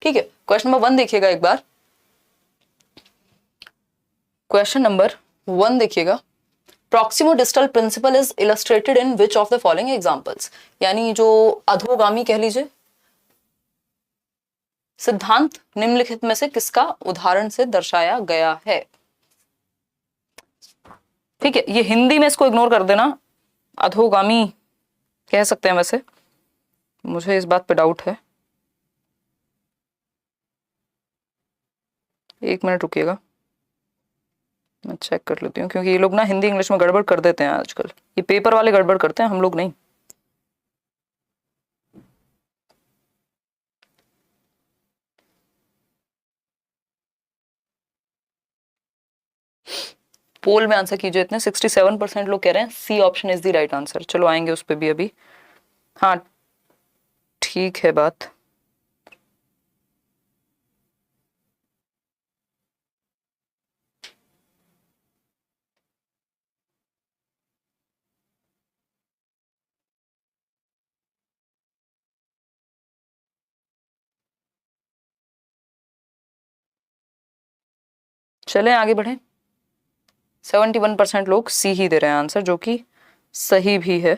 ठीक है, question number 1 देखिएगा एक बार। क्वेश्चन नंबर 1 देखिएगा, proximodistal principle is illustrated in which of the following examples, यानी जो अधोगामी कह लीजिए सिद्धांत निम्नलिखित में से किसका उदाहरण से दर्शाया गया है। ठीक है, ये हिंदी में इसको इग्नोर कर देना, अधोगामी कह सकते हैं, वैसे मुझे इस बात पे डाउट है। एक मिनट रुकिएगा, मैं चेक कर लेती हूँ, क्योंकि ये लोग ना हिंदी इंग्लिश में गड़बड़ कर देते हैं आजकल, ये पेपर वाले गड़बड़ करते हैं, हम लोग नहीं। पोल में आंसर कीजिए, इतने 67% लोग कह रहे हैं C option is the right answer. चलो आएंगे उस पर भी अभी। हाँ ठीक है बात। चलें आगे बढ़ें। 71% लोग सी ही दे रहे हैं आंसर, जो कि सही भी है।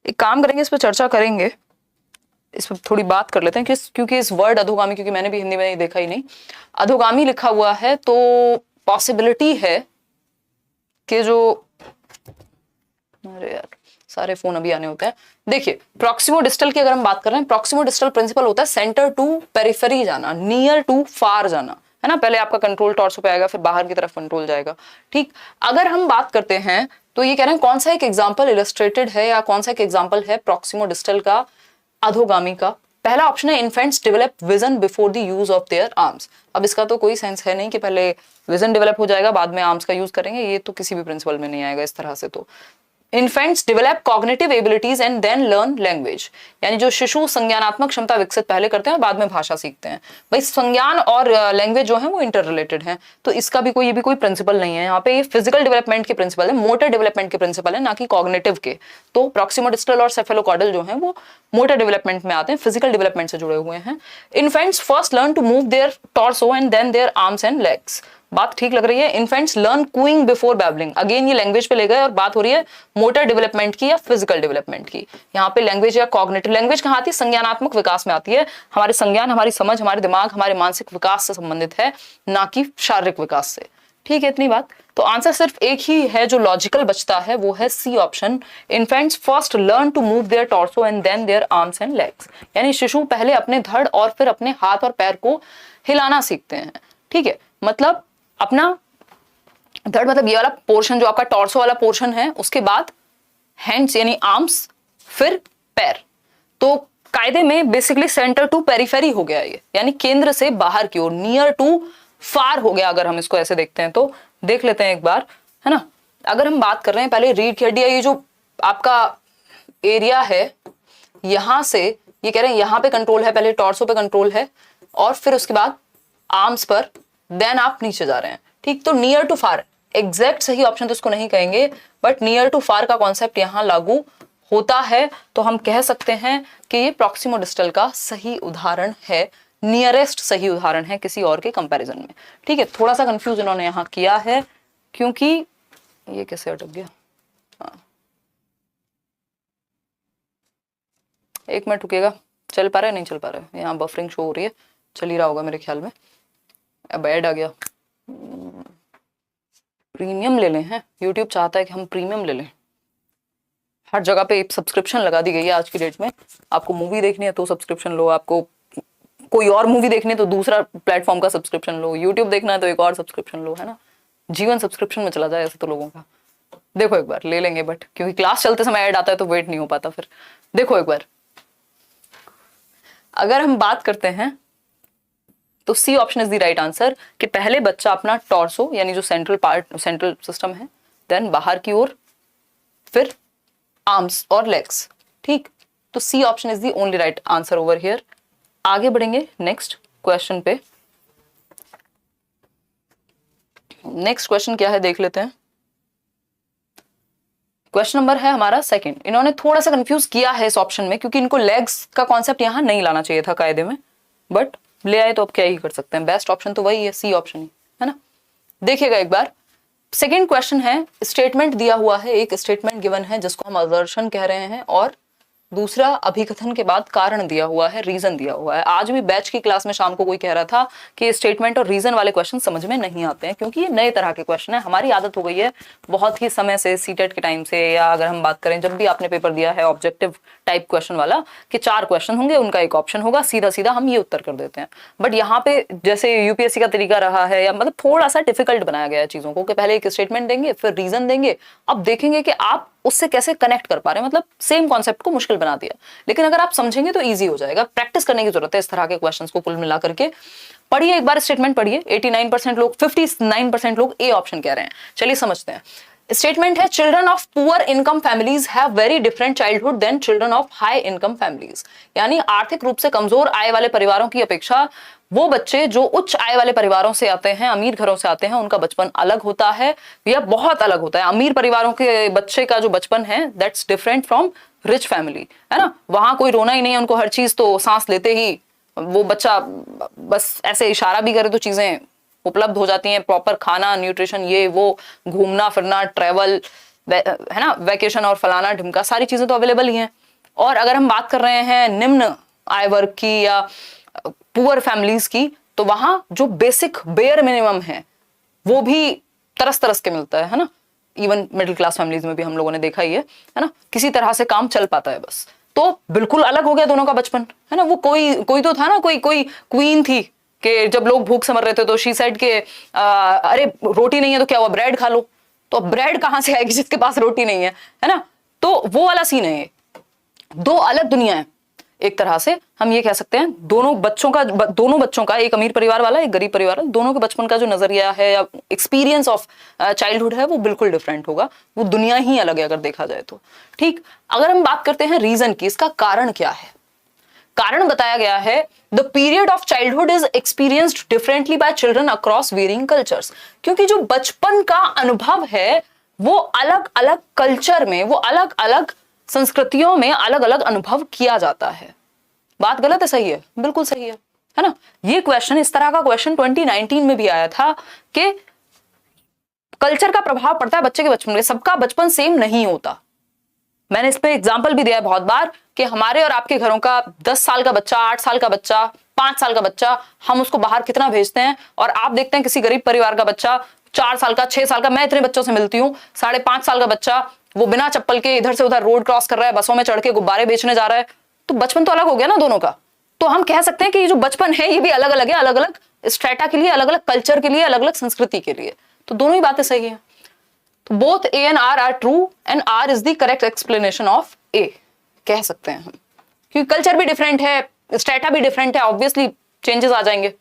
एक काम करेंगे, इस पर चर्चा करेंगे, इस पर थोड़ी बात कर लेते हैं, क्योंकि इस वर्ड अधोगामी, क्योंकि मैंने भी हिंदी में देखा ही नहीं, अधोगामी लिखा हुआ है, तो पॉसिबिलिटी है कि जो, अरे यार सारे फोन अभी आने होते हैं। देखिए प्रॉक्सिमो डिस्टल की अगर हम बात कर रहे हैं, प्रॉक्सिमो डिस्टल प्रिंसिपल होता है सेंटर टू पेरिफेरी जाना, नियर टू फार जाना, है ना। पहले आपका कंट्रोल टॉर्सो पे आएगा, फिर बाहर की तरफ कंट्रोल जाएगा। ठीक, अगर हम बात करते हैं तो ये कह रहे हैं कौन सा एक एग्जाम्पल इलस्ट्रेटेड है, या कौन सा एक एग्जाम्पल है प्रॉक्सिमो डिस्टल का अधोगामी का। पहला ऑप्शन है infants develop vision before the use of their arms. अब इसका तो कोई सेंस है नहीं कि पहले विजन डेवलप हो जाएगा बाद में आर्म्स का यूज करेंगे, ये तो किसी भी प्रिंसिपल में नहीं आएगा इस तरह से। तो infants develop cognitive abilities and then learn language, यानी जो शिशु संज्ञानात्मक क्षमता विकसित पहले करते हैं और बाद में भाषा सीखते हैं। भाई संज्ञान और लैंग्वेज जो है वो इंटर रिलेटेड है, तो इसका भी कोई, ये भी कोई प्रिंसिपल नहीं है यहाँ पे। ये फिजिकल डेवलपमेंट के प्रिंसिपल है, मोटर डेवलपमेंट के प्रिंसिपल है, ना कि कॉग्निटिव के। तो प्रॉक्सिमो डिस्टल और सेफेलोकॉर्डल जो है वो मोटर डेवलपमेंट में आते हैं, फिजिकल डेवलपमेंट से जुड़े हुए हैं। Infants first learn to move their torso and then their arms and legs. बात ठीक लग रही है। Infants learn cooing before babbling, again ये लैंग्वेज पे ले गए और बात हो रही है मोटर डेवलपमेंट की या फिजिकल डेवलपमेंट की। यहाँ पे लैंग्वेज या कॉग्निटिव, लैंग्वेज कहाँ आती है, संज्ञानात्मक विकास में आती है। हमारे संज्ञान, हमारी समझ, हमारे दिमाग, हमारे मानसिक विकास से संबंधित है, ना कि शारीरिक विकास से। ठीक है, इतनी बात। तो आंसर सिर्फ एक ही है जो लॉजिकल बचता है, वो है C option. Infants first learn to move their torso and then their arms and legs, यानी शिशु पहले अपने धड़ और फिर अपने हाथ और पैर को हिलाना सीखते हैं। ठीक है, मतलब अपना धड़, मतलब ये वाला पोर्शन जो आपका टॉर्सो वाला पोर्शन है, उसके बाद हैंड्स यानी आर्म्स, फिर पैर। तो कायदे में बेसिकली सेंटर टू पेरिफेरी हो गया ये, यानी केंद्र से बाहर की ओर, नियर टू फार हो गया। अगर हम इसको ऐसे देखते हैं तो देख लेते हैं एक बार, है ना। अगर हम बात कर रहे हैं पहले रीढ़ की हड्डी, ये जो आपका एरिया है यहां से, ये कह रहे हैं यहां पे कंट्रोल है, पहले टॉर्सो पे कंट्रोल है और फिर उसके बाद आर्म्स पर, देन आप नीचे जा रहे हैं। ठीक, तो नियर टू फार, एग्जैक्ट सही ऑप्शन तो इसको नहीं कहेंगे, बट नियर टू फार का कॉन्सेप्ट यहां लागू होता है। तो हम कह सकते हैं कि ये प्रॉक्सिमो डिस्टल का सही उदाहरण है, नियरेस्ट सही उदाहरण है किसी और के कंपैरिजन में। ठीक है, थोड़ा सा कंफ्यूज इन्होंने यहां किया है, क्योंकि ये कैसे अटक गया। हाँ, एक मिनट रुकिएगा, चल पा रहा है, नहीं चल पा रहा है, यहाँ बफरिंग शो हो रही है, चल ही रहा होगा मेरे ख्याल में। अब ऐड आ गया, प्रीमियम ले लें हैं, यूट्यूब चाहता है कि हम प्रीमियम ले लें। हर जगह पे एक सब्सक्रिप्शन लगा दी गई है आज की डेट में। आपको मूवी देखनी है तो सब्सक्रिप्शन लो, आपको कोई और मूवी देखनी है तो दूसरा प्लेटफॉर्म का सब्सक्रिप्शन लो, यूट्यूब देखना है तो एक और सब्सक्रिप्शन लो, है ना। जीवन सब्सक्रिप्शन में चला जाए ऐसे तो लोगों का। देखो एक बार ले लेंगे, बट क्योंकि क्लास चलते समय ऐड आता है तो वेट नहीं हो पाता फिर। देखो एक बार, अगर हम बात करते हैं तो C option is the right answer, कि पहले बच्चा अपना टॉर्सो यानी जो सेंट्रल पार्ट, सेंट्रल सिस्टम है, देन बाहर की ओर, फिर आर्म्स और लेग्स। ठीक, तो C option is the only right answer over here. आगे बढ़ेंगे नेक्स्ट क्वेश्चन पे। नेक्स्ट क्वेश्चन क्या है देख लेते हैं। क्वेश्चन नंबर है हमारा सेकंड। इन्होंने थोड़ा सा कंफ्यूज किया है इस ऑप्शन में, क्योंकि इनको लेग्स का कॉन्सेप्ट यहां नहीं लाना चाहिए था कायदे में, बट ले आए तो अब क्या ही कर सकते हैं। बेस्ट ऑप्शन तो वही है, सी ऑप्शन ही है ना। देखिएगा एक बार, सेकेंड क्वेश्चन है, स्टेटमेंट दिया हुआ है, एक स्टेटमेंट गिवन है जिसको हम असर्शन कह रहे हैं, और दूसरा अभिकथन के बाद कारण दिया हुआ है, रीजन दिया हुआ है। आज भी बैच की क्लास में शाम को कोई कह रहा था कि स्टेटमेंट और रीजन वाले क्वेश्चन समझ में नहीं आते हैं, क्योंकि ये नए तरह के क्वेश्चन है। हमारी आदत हो गई है बहुत ही समय से, सीटेट के टाइम से, या अगर हम बात करें जब भी आपने पेपर दिया है ऑब्जेक्टिव टाइप क्वेश्चन वाला, कि 4 क्वेश्चन होंगे, उनका एक ऑप्शन होगा, सीधा सीधा हम ये उत्तर कर देते हैं। बट यहाँ पे जैसे यूपीएससी का तरीका रहा है, या मतलब थोड़ा सा डिफिकल्ट बनाया गया है चीजों को, कि पहले एक स्टेटमेंट देंगे, फिर रीजन देंगे, अब देखेंगे कि आप उससे कैसे कनेक्ट कर पा रहे हैं, मतलब सेम कॉन्सेप्ट को मुश्किल बना दिया। लेकिन अगर आप समझेंगे तो इजी हो जाएगा। प्रैक्टिस करने की जरूरत है इस तरह के क्वेश्चंस को कुल मिला करके। पढ़िए एक बार स्टेटमेंट पढ़िए। 89% लोग, 59% लोग ए ऑप्शन कह रहे हैं। चलिए समझते हैं। स्टेटमेंट है, children of poor income families have very different childhood than children of high income families. यानी आर्थिक रूप से कमजोर आय वाले परिवारों की अपेक्षा वो बच्चे जो उच्च आय वाले परिवारों से आते हैं, अमीर घरों से आते हैं, उनका बचपन अलग होता है, या बहुत अलग होता है। अमीर परिवारों के बच्चे का जो बचपन है that's different from rich family, है ना। वहां कोई रोना ही नहीं है, उनको हर चीज तो सांस लेते ही वो बच्चा बस ऐसे इशारा भी करे तो चीजें उपलब्ध हो जाती हैं, प्रॉपर खाना, न्यूट्रिशन, ये वो, घूमना फिरना, ट्रेवल, है ना, वैकेशन और फलाना ढिमका, सारी चीजें तो अवेलेबल ही हैं। और अगर हम बात कर रहे हैं निम्न आय वर्ग की या पुअर फैमिलीज की, तो वहां जो बेसिक बेयर मिनिमम है वो भी तरस तरस के मिलता है ना। इवन मिडिल क्लास फैमिलीज में भी हम लोगों ने देखा ही है ना, किसी तरह से काम चल पाता है बस। तो बिल्कुल अलग हो गया दोनों का बचपन, है ना। वो कोई तो था ना, कोई क्वीन थी कि जब लोग भूख से मर रहे थे तो शी सेड के अरे रोटी नहीं है तो क्या हुआ, ब्रेड खा लो। तो ब्रेड कहां से आएगी जिसके पास रोटी नहीं है ना। तो वो वाला सीन है। दो अलग दुनिया है। एक तरह से हम ये कह सकते हैं, दोनों बच्चों का, एक अमीर परिवार वाला, एक गरीब परिवार वाला, दोनों के बचपन का जो नजरिया है या एक्सपीरियंस ऑफ चाइल्डहुड है वो बिल्कुल डिफरेंट होगा। वो दुनिया ही अलग है अगर देखा जाए तो। ठीक, अगर हम बात करते हैं रीजन की, इसका कारण क्या है। कारण बताया गया है, the period of childhood is experienced differently by children across varying cultures. क्योंकि जो बचपन का अनुभव है वो अलग अलग कल्चर में, वो अलग अलग संस्कृतियों में अलग अलग अनुभव किया जाता है। बात गलत है, सही है? बिल्कुल सही है ना। ये क्वेश्चन, इस तरह का क्वेश्चन 2019 में भी आया था कि कल्चर का प्रभाव पड़ता है बच्चे के बचपन में, सबका बचपन सेम नहीं होता। मैंने इस पे एग्जाम्पल भी दिया है बहुत बार कि हमारे और आपके घरों का 10 साल का बच्चा, 8 साल का बच्चा, 5 साल का बच्चा, हम उसको बाहर कितना भेजते हैं। और आप देखते हैं किसी गरीब परिवार का बच्चा 4 साल का, 6 साल का, मैं इतने बच्चों से मिलती हूँ, 5.5 साल का बच्चा, वो बिना चप्पल के इधर से उधर रोड क्रॉस कर रहा है, बसों में चढ़ के गुब्बारे बेचने जा रहा है। तो बचपन तो अलग हो गया ना दोनों का। तो हम कह सकते हैं कि ये जो बचपन है ये भी अलग अलग है, अलग अलग स्ट्रेटा के लिए, अलग अलग कल्चर के लिए, अलग अलग संस्कृति के लिए। तो दोनों ही बातें सही है। तो both A and R true and R is the correct explanation of A, कह सकते हैं हम। क्योंकि कल्चर भी डिफरेंट है, स्ट्रेटा भी डिफरेंट है, ऑब्वियसली चेंजेस आ जाएंगे।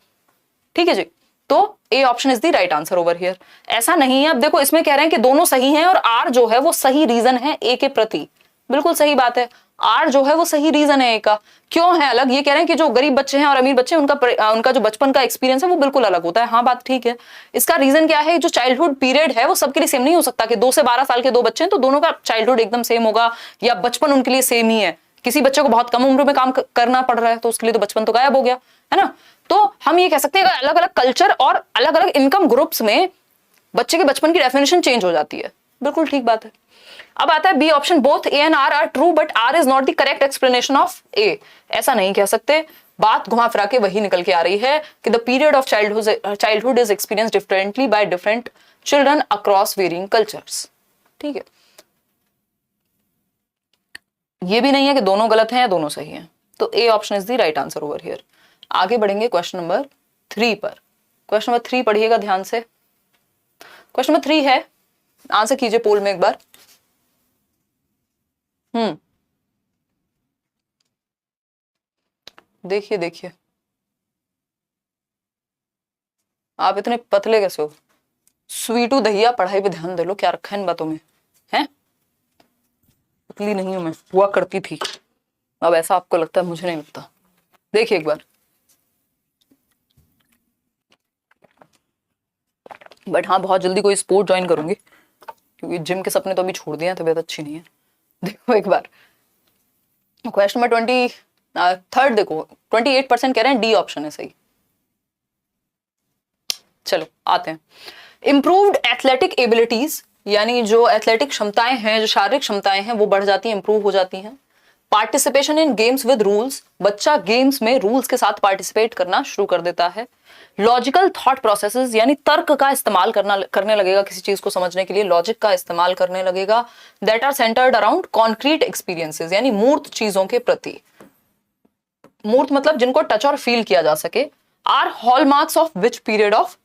ठीक है जी। तो ए option is the right answer over here. ऐसा नहीं है, अब देखो इसमें कह रहे हैं कि दोनों सही हैं और आर जो है वो सही रीजन है ए के प्रति। बिल्कुल सही बात है, आर जो है वो सही रीजन है ए का। क्यों है अलग? ये कह रहे हैं कि जो गरीब बच्चे हैं और अमीर बच्चे हैं उनका जो बचपन का एक्सपीरियंस है वो बिल्कुल अलग होता है। हाँ, बात ठीक है। इसका रीजन क्या है? जो चाइल्डहुड पीरियड है वो सबके लिए सेम नहीं हो सकता कि 2 से 12 साल के 2 बच्चे हैं तो दोनों का चाइल्डहुड एकदम सेम होगा, या बचपन उनके लिए सेम ही है। किसी बच्चे को बहुत कम उम्र में काम करना पड़ रहा है तो उसके लिए तो बचपन तो गायब हो गया, है ना। तो हम ये कह सकते हैं अलग अलग कल्चर और अलग अलग इनकम ग्रुप्स में बच्चे के बचपन की डेफिनेशन चेंज हो जाती है। बिल्कुल ठीक बात है। अब आता है B option, both A and R true but R is not the correct explanation of A. ऐसा नहीं कह सकते, बात घुमा फिरा के वही निकल के आ रही है कि the period of childhood is experience differently by different children across varying cultures. ठीक है, ये भी नहीं है कि दोनों गलत हैं या दोनों सही हैं। तो ए option is the right answer over here. आगे बढ़ेंगे क्वेश्चन नंबर 3 पर। क्वेश्चन नंबर 3 पढ़िएगा ध्यान से। क्वेश्चन नंबर 3 है, आंसर कीजिए पोल में एक बार। देखिए देखिए, आप इतने पतले कैसे हो? स्वीटू दहिया, पढ़ाई पे ध्यान दे लो, क्या रखा है इन बातों में है? पतली नहीं हूं मैं, हुआ करती थी, अब ऐसा आपको लगता है, मुझे नहीं लगता। देखिए एक बार, बट हाँ बहुत जल्दी कोई स्पोर्ट ज्वाइन करूंगी, क्योंकि जिम के सपने तो अभी छोड़ दिए हैं, तबीयत अच्छी नहीं है। देखो एक बार क्वेश्चन नंबर 23 देखो 28% कह रहे हैं डी ऑप्शन है सही। चलो आते हैं। इंप्रूव्ड एथलेटिक एबिलिटीज, यानी जो एथलेटिक क्षमताएं हैं, जो शारीरिक क्षमताएं हैं वो बढ़ जाती हैं, इंप्रूव हो जाती हैं। Participation in games with rules, बच्चा गेम्स में रूल्स के साथ पार्टिसिपेट करना शुरू कर देता है। लॉजिकल थॉट प्रोसेसेस, यानी तर्क का इस्तेमाल करने लगेगा, किसी चीज को समझने के लिए लॉजिक का इस्तेमाल करने लगेगा। That are centred around concrete experiences, यानी मूर्त चीजों के प्रति, मूर्त मतलब जिनको टच और फील किया जा सके। Are hallmarks of which period of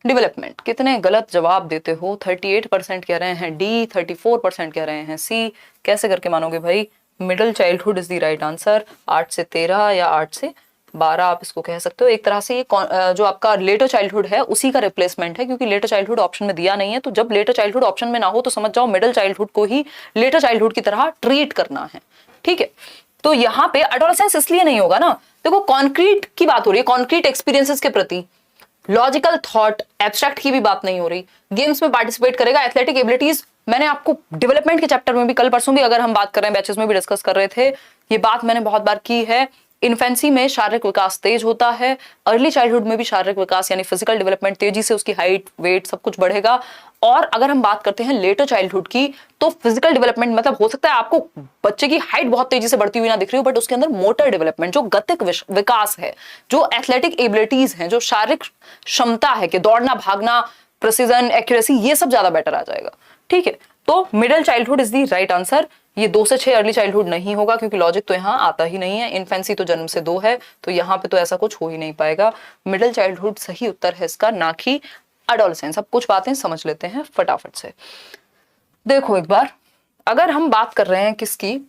development. कितने गलत जवाब देते हो, 38% कह रहे हैं डी, 34% कह रहे हैं सी। कैसे करके मानोगे भाई? Middle childhood is the right answer. 8 से 13 या 8 से 12 आप इसको कह सकते हो। एक तरह से ये जो आपका लेटर चाइल्डहुड है उसी का रिप्लेसमेंट है, क्योंकि लेटर चाइल्डहुड ऑप्शन में दिया नहीं है। तो जब लेटर चाइल्डहुड ऑप्शन में ना हो तो समझ जाओ मिडिल चाइल्डहुड को ही लेटर चाइल्डहुड की तरह ट्रीट करना है, ठीक है। तो यहाँ पे एडोलेसेंस इसलिए नहीं होगा ना, देखो कॉन्क्रीट की बात हो रही है, कॉन्क्रीट एक्सपीरियंसेस के प्रति। लॉजिकल थॉट, एब्स्ट्रैक्ट की भी बात नहीं हो रही। गेम्स में पार्टिसिपेट करेगा। एथलेटिक एबिलिटीज मैंने आपको डेवलपमेंट के चैप्टर में भी, कल परसों भी अगर हम बात कर रहे हैं, बैचेस में भी डिस्कस कर रहे थे, ये बात मैंने बहुत बार की है। इन्फेंसी में शारीरिक विकास तेज होता है, अर्ली चाइल्डहुड में भी शारीरिक विकास यानी फिजिकल डेवलपमेंट तेजी से, उसकी हाइट वेट सब कुछ बढ़ेगा। और अगर हम बात करते हैं लेटर चाइल्डहुड की, तो फिजिकल डेवलपमेंट मतलब हो सकता है आपको बच्चे की हाइट बहुत तेजी से बढ़ती हुई ना दिख रही हो, बट उसके अंदर मोटर डेवलपमेंट, जो गतिक विकास है, जो एथलेटिक एबिलिटीज हैं, जो शारीरिक क्षमता है कि दौड़ना भागना, प्रिसीजन एक्यूरेसी, ये सब ज्यादा बेटर आ जाएगा, ठीक है। तो middle childhood is the right answer. ये 2 से 6 अर्ली चाइल्डहुड नहीं होगा, क्योंकि लॉजिक तो यहाँ आता ही नहीं है। इन्फेंसी तो जन्म से 2 है, तो यहाँ पे तो ऐसा कुछ हो ही नहीं पाएगा। मिडिल चाइल्डहुड सही उत्तर है इसका, ना कि एडोलेसेंस। अब कुछ बातें समझ लेते हैं फटाफट से। देखो एक बार, अगर हम बात कर रहे हैं किसकी,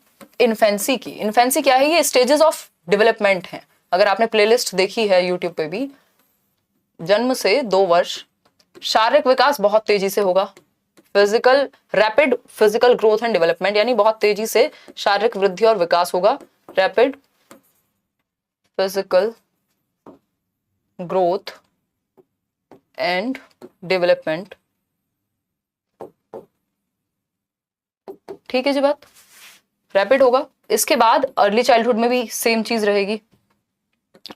इन्फेंसी की। इन्फेंसी क्या है? ये स्टेजेस ऑफ डेवलपमेंट है। अगर आपने प्लेलिस्ट देखी है यूट्यूब पे भी, जन्म से 2 वर्ष शारीरिक विकास बहुत तेजी से होगा। Physical rapid physical growth and development, यानी बहुत तेजी से शारीरिक वृद्धि और विकास होगा। Rapid physical growth and development, ठीक है जी बात, रैपिड होगा। इसके बाद अर्ली चाइल्डहुड में भी सेम चीज रहेगी।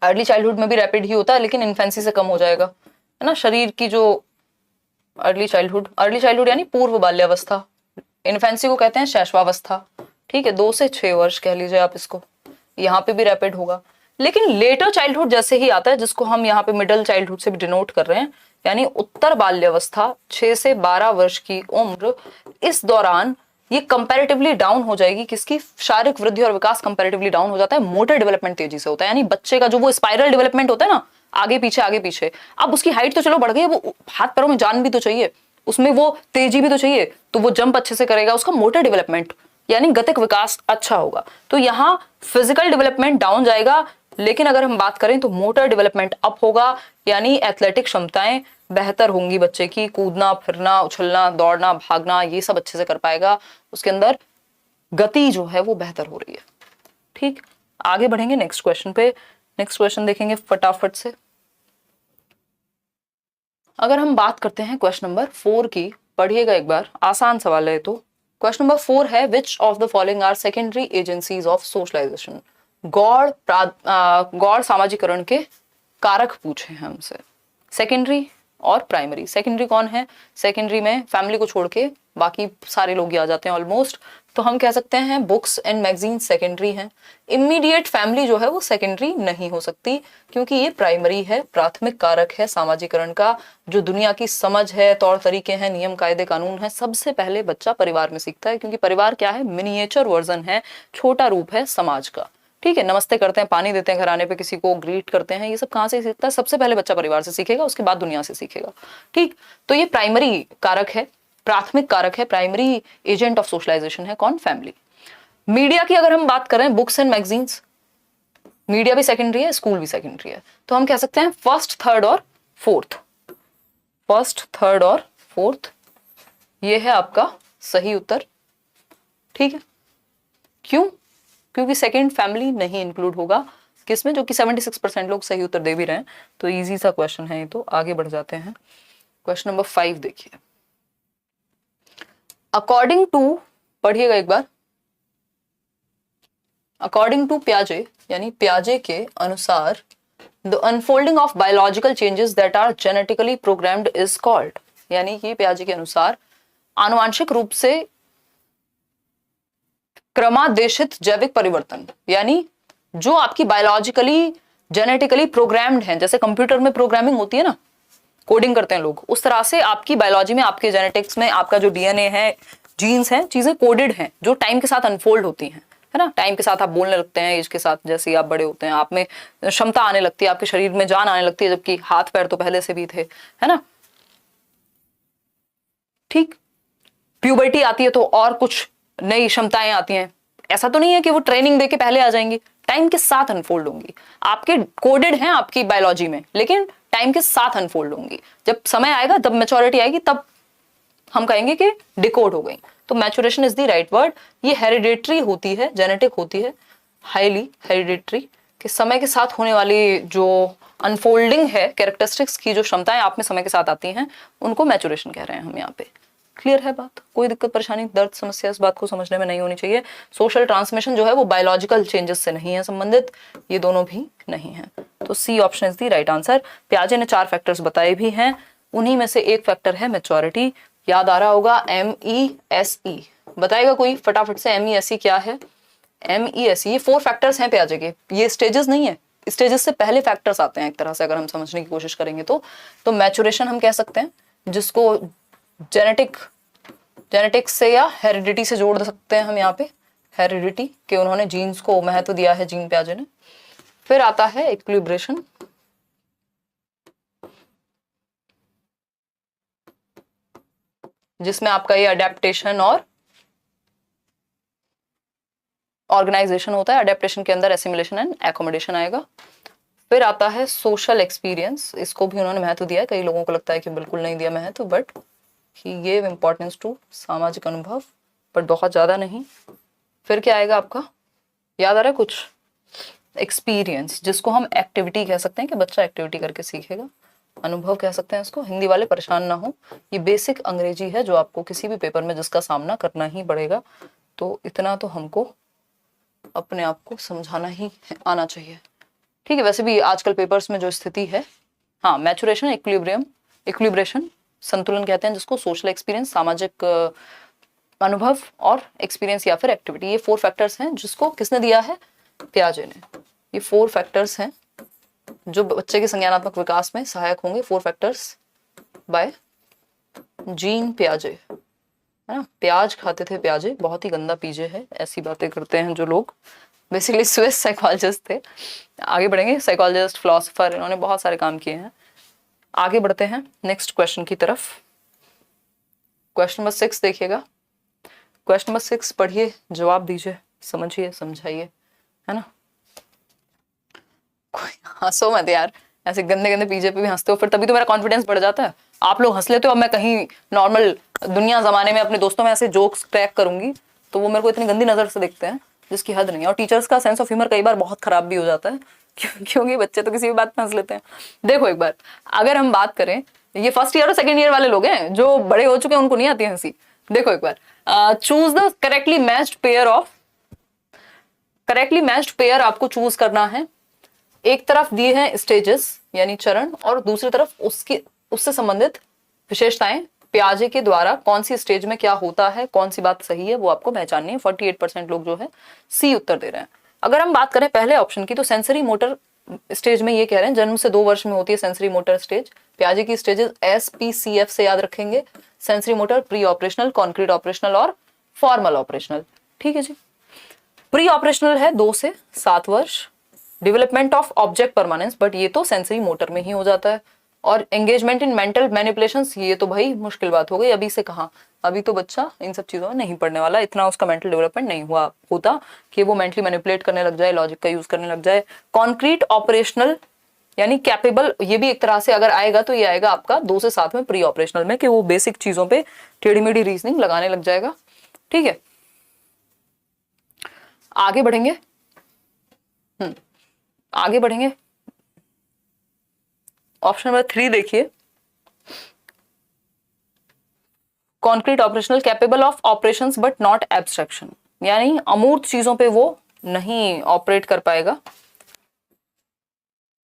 अर्ली चाइल्डहुड में भी रैपिड ही होता है, लेकिन इन्फेंसी से कम हो जाएगा, है ना। शरीर की जो अर्ली चाइल्डहुड यानी पूर्व बाल्यावस्था, इन्फेंसी को कहते हैं शैशवावस्था, ठीक है। 2 से 6 वर्ष कह लीजिए आप इसको, यहाँ पे भी रैपिड होगा। लेकिन लेटर चाइल्डहुड जैसे ही आता है, जिसको हम यहाँ पे मिडिल चाइल्डहुड से भी डिनोट कर रहे हैं, यानी उत्तर बाल्यावस्था 6 से 12 वर्ष की उम्र, इस दौरान ये कंपैरेटिवली डाउन हो जाएगी। किसकी? शारीरिक वृद्धि और विकास कंपैरेटिवली डाउन हो जाता है। मोटर डेवलपमेंट तेजी से होता है, यानी बच्चे का जो वो स्पाइरल डेवलपमेंट होता है ना, आगे पीछे। अब उसकी हाइट तो चलो बढ़ गई, वो हाथ पैरों में जान भी तो चाहिए, उसमें वो तेजी भी तो चाहिए, तो वो जंप अच्छे से करेगा। उसका मोटर डेवलपमेंट यानी गतिक विकास अच्छा होगा। तो यहाँ फिजिकल डेवलपमेंट डाउन जाएगा, लेकिन अगर हम बात करें तो मोटर डेवलपमेंट अप होगा, यानी एथलेटिक क्षमताएं बेहतर होंगी बच्चे की। कूदना फिरना, उछलना, दौड़ना, भागना, ये सब अच्छे से कर पाएगा। उसके अंदर गति जो है वो बेहतर हो रही है, ठीक। आगे बढ़ेंगे नेक्स्ट क्वेश्चन पे। नेक्स्ट क्वेश्चन देखेंगे फटाफट से। अगर हम बात करते हैं क्वेश्चन नंबर 4 की, पढ़िएगा एक बार, आसान सवाल है। तो क्वेश्चन नंबर 4 है, which of the following are secondary agencies of socialisation. गौड़ सामाजिकरण के कारक पूछे हैं हमसे, सेकेंडरी और प्राइमरी। सेकेंडरी कौन है? सेकेंडरी में फैमिली को छोड़ के बाकी सारे लोग ही आ जाते हैं ऑलमोस्ट। तो हम कह सकते हैं बुक्स एंड मैगजीन सेकेंडरी हैं। इमीडिएट फैमिली जो है वो सेकेंडरी नहीं हो सकती, क्योंकि ये प्राइमरी है, प्राथमिक कारक है सामाजिकरण का। जो दुनिया की समझ है, तौर तरीके हैं, नियम कायदे कानून है, सबसे पहले बच्चा परिवार में सीखता है, क्योंकि परिवार क्या है? मिनिएचर वर्जन है, छोटा रूप है समाज का, ठीक है। नमस्ते करते हैं, पानी देते हैं घर आने पे, किसी को ग्रीट करते हैं, ये सब कहाँ से सीखता है? सबसे पहले बच्चा परिवार से सीखेगा, उसके बाद दुनिया से सीखेगा, ठीक। तो ये प्राइमरी कारक है, प्राथमिक कारक है, प्राइमरी एजेंट ऑफ सोशलाइजेशन है कौन? फैमिली। मीडिया की अगर हम बात करें, बुक्स एंड मैगजीन्स, मीडिया भी सेकेंडरी है, स्कूल भी सेकेंडरी है। तो हम कह सकते हैं फर्स्ट थर्ड और फोर्थ, ये है आपका सही उत्तर, ठीक है। क्यों? क्योंकि सेकंड फैमिली नहीं इंक्लूड होगा किसमें, जो कि 76% लोग सही उत्तर दे भी रहे हैं। तो इजी सा क्वेश्चन है ये। तो आगे बढ़ जाते हैं क्वेश्चन नंबर 5 देखिए, अकॉर्डिंग टू, पढ़िएगा एक बार, अकॉर्डिंग टू पियाजे यानी पियाजे के अनुसार the unfolding of biological changes that are genetically programmed is called, यानी कि पियाजे के अनुसार आनुवांशिक रूप से क्रमादेशित जैविक परिवर्तन, यानी जो आपकी बायोलॉजिकली जेनेटिकली प्रोग्राम्ड हैं, जैसे कंप्यूटर में प्रोग्रामिंग होती है ना, कोडिंग करते हैं लोग, उस तरह से आपकी बायोलॉजी में, आपके जेनेटिक्स में, आपका जो डीएनए है, जीन्स हैं, चीजें कोडेड हैं जो टाइम के साथ अनफोल्ड होती हैं, है ना। टाइम के साथ आप बोलने लगते हैं, एज के साथ जैसे ही आप बड़े होते हैं, आप में क्षमता आने लगती है, आपके शरीर में जान आने लगती है, जबकि हाथ पैर तो पहले से भी थे, है ना। ठीक, प्यूबर्टी आती है तो और कुछ नई क्षमताएं आती हैं, ऐसा तो नहीं है कि वो ट्रेनिंग देके पहले आ जाएंगी, टाइम के साथ अनफोल्ड होंगी, आपके कोडेड हैं आपकी बायोलॉजी में, लेकिन टाइम के साथ अनफोल्ड होंगी। जब समय आएगा, जब मैच्योरिटी आएगी, तब हम कहेंगे कि डिकोड हो गई। तो maturation is the right word. ये हेरिडेटरी होती है, जेनेटिक होती है, हाईली हेरिडेटरी, कि समय के साथ होने वाली जो अनफोल्डिंग है कैरेक्टरिस्टिक्स की, जो क्षमताएं आप में समय के साथ आती हैं, उनको मैच्योरेशन कह रहे हैं हम यहाँ पे। क्लियर है बात? कोई दिक्कत परेशानी, दर्द, समस्या इस बात को समझने में नहीं होनी चाहिए। सोशल ट्रांसमिशन जो है वो बायोलॉजिकल चेंजेस से नहीं है संबंधित, ये दोनों भी नहीं है। तो C option is the right answer. पियाजे ने 4 फैक्टर्स बताए भी हैं, उन्हीं में से एक फैक्टर है मैच्योरिटी। याद आ रहा होगा MESE, बताएगा कोई फटाफट से MESE क्या है? MESE, ये 4 फैक्टर्स हैं पियाजे के, ये स्टेजेस नहीं है, स्टेजेस से पहले फैक्टर्स आते हैं एक तरह से, अगर हम समझने की कोशिश करेंगे तो मैच्योरेशन हम कह सकते हैं, जिसको जेनेटिक्स से या हेरिडिटी से जोड़ सकते हैं हम यहाँ पे, हेरिडिटी के उन्होंने जीन्स को महत्व दिया है, जीन पियाजे ने। फिर आता है इक्विलिब्रेशन, जिसमें आपका ये अडेप्टेशन और ऑर्गेनाइजेशन होता है, अडेप्टेशन के अंदर एसिमिलेशन एंड एकोमोडेशन आएगा। फिर आता है सोशल एक्सपीरियंस, इसको भी उन्होंने महत्व दिया है, कई लोगों को लगता है कि बिल्कुल नहीं दिया महत्व, but he gave importance to सामाजिक अनुभव, बट बहुत ज्यादा नहीं। फिर क्या आएगा आपका, याद आ रहा है कुछ? एक्सपीरियंस, जिसको हम एक्टिविटी कह सकते हैं कि बच्चा एक्टिविटी करके सीखेगा, अनुभव कह सकते हैं इसको। हिंदी वाले परेशान ना हो, ये बेसिक अंग्रेजी है जो आपको किसी भी पेपर में जिसका सामना करना ही पड़ेगा, तो इतना तो हमको अपने आप को समझाना ही आना चाहिए, ठीक है। वैसे भी आजकल पेपर्स में जो स्थिति है, हाँ, मैच्योरेशन, इक्विलिब्रियम, इक्विलिब्रेशन, संतुलन कहते हैं जिसको, सोशल एक्सपीरियंस, सामाजिक अनुभव, और एक्सपीरियंस या फिर एक्टिविटी, ये 4 फैक्टर्स हैं जिसको किसने दिया है? पियाजे ने। ये 4 फैक्टर्स हैं जो बच्चे के संज्ञानात्मक विकास में सहायक होंगे, 4 फैक्टर्स बाय जीन पियाजे, है ना। प्याज खाते थे पियाजे, बहुत ही गंदा पीजे है, ऐसी बातें करते हैं जो लोग, बेसिकली स्विस साइकोलॉजिस्ट थे। आगे बढ़ेंगे, साइकोलॉजिस्ट, फिलोसोफर, इन्होंने बहुत सारे काम किए हैं। आगे बढ़ते हैं नेक्स्ट क्वेश्चन की तरफ। क्वेश्चन नंबर 6 देखिएगा, क्वेश्चन नंबर 6 पढ़िए, जवाब दीजिए, समझिए, समझाइए, है ना। हंसो मत यार, ऐसे गंदे गंदे पीजे पे भी हंसते हो, फिर तभी तो मेरा कॉन्फिडेंस बढ़ जाता है। आप लोग हंस लेते हो, अब मैं कहीं नॉर्मल दुनिया जमाने में अपने दोस्तों में ऐसे जोक्स क्रैक करूंगी तो वो मेरे को इतनी गंदी नजर से देखते हैं जिसकी हद नहीं है। और टीचर्स का सेंस ऑफ ह्यूमर कई बार बहुत खराब भी हो जाता है, क्योंकि बच्चे तो किसी भी बात में हंस लेते हैं। देखो एक बार, अगर हम बात करें, ये फर्स्ट ईयर और सेकेंड ईयर वाले लोग हैं जो बड़े हो चुके हैं, उनको नहीं आती हंसी। देखो एक बार, choose the correctly matched pair of, correctly matched pair आपको चूज करना है। एक तरफ दिए हैं स्टेजेस यानी चरण, और दूसरी तरफ उससे संबंधित विशेषताएं, पियाजे के द्वारा कौन सी स्टेज में क्या होता है, कौन सी बात सही है, वो आपको पहचाननी है। 48% लोग जो है सी उत्तर दे रहे हैं। अगर हम बात करें पहले ऑप्शन की, तो सेंसरी मोटर स्टेज में ये कह रहे हैं जन्म से 2 वर्ष में होती है सेंसरी मोटर स्टेज। पियाजे की स्टेजेस SPCF से याद रखेंगे, sensory motor, pre operational, concrete operational और फॉर्मल ऑपरेशनल, ठीक है जी। प्री ऑपरेशनल है 2 से 7 वर्ष, development of object permanence, but ये तो सेंसरी मोटर में ही हो जाता है। और एंगेजमेंट इन मेंटल मैनिपुलेशंस, ये तो भाई मुश्किल बात हो गई, अभी से कहाँ, अभी तो बच्चा इन सब चीजों में नहीं पढ़ने वाला, इतना उसका मेंटल डेवलपमेंट नहीं हुआ होता कि वो मेंटली मैनिपुलेट करने लग जाए, लॉजिक का यूज करने लग जाए। कॉन्क्रीट ऑपरेशनल यानी कैपेबल, ये भी एक तरह से अगर आएगा तो ये आएगा आपका 2 से 7 में प्री ऑपरेशनल में, कि वो बेसिक चीजों पे टेढ़ी मेढ़ी रीजनिंग लगाने लग जाएगा, ठीक है। आगे बढ़ेंगे, आगे बढ़ेंगे, ऑप्शन नंबर 3 देखिए, concrete operational, capable of operations but not abstraction, यानी अमूर्त चीजों पे वो नहीं ऑपरेट कर पाएगा,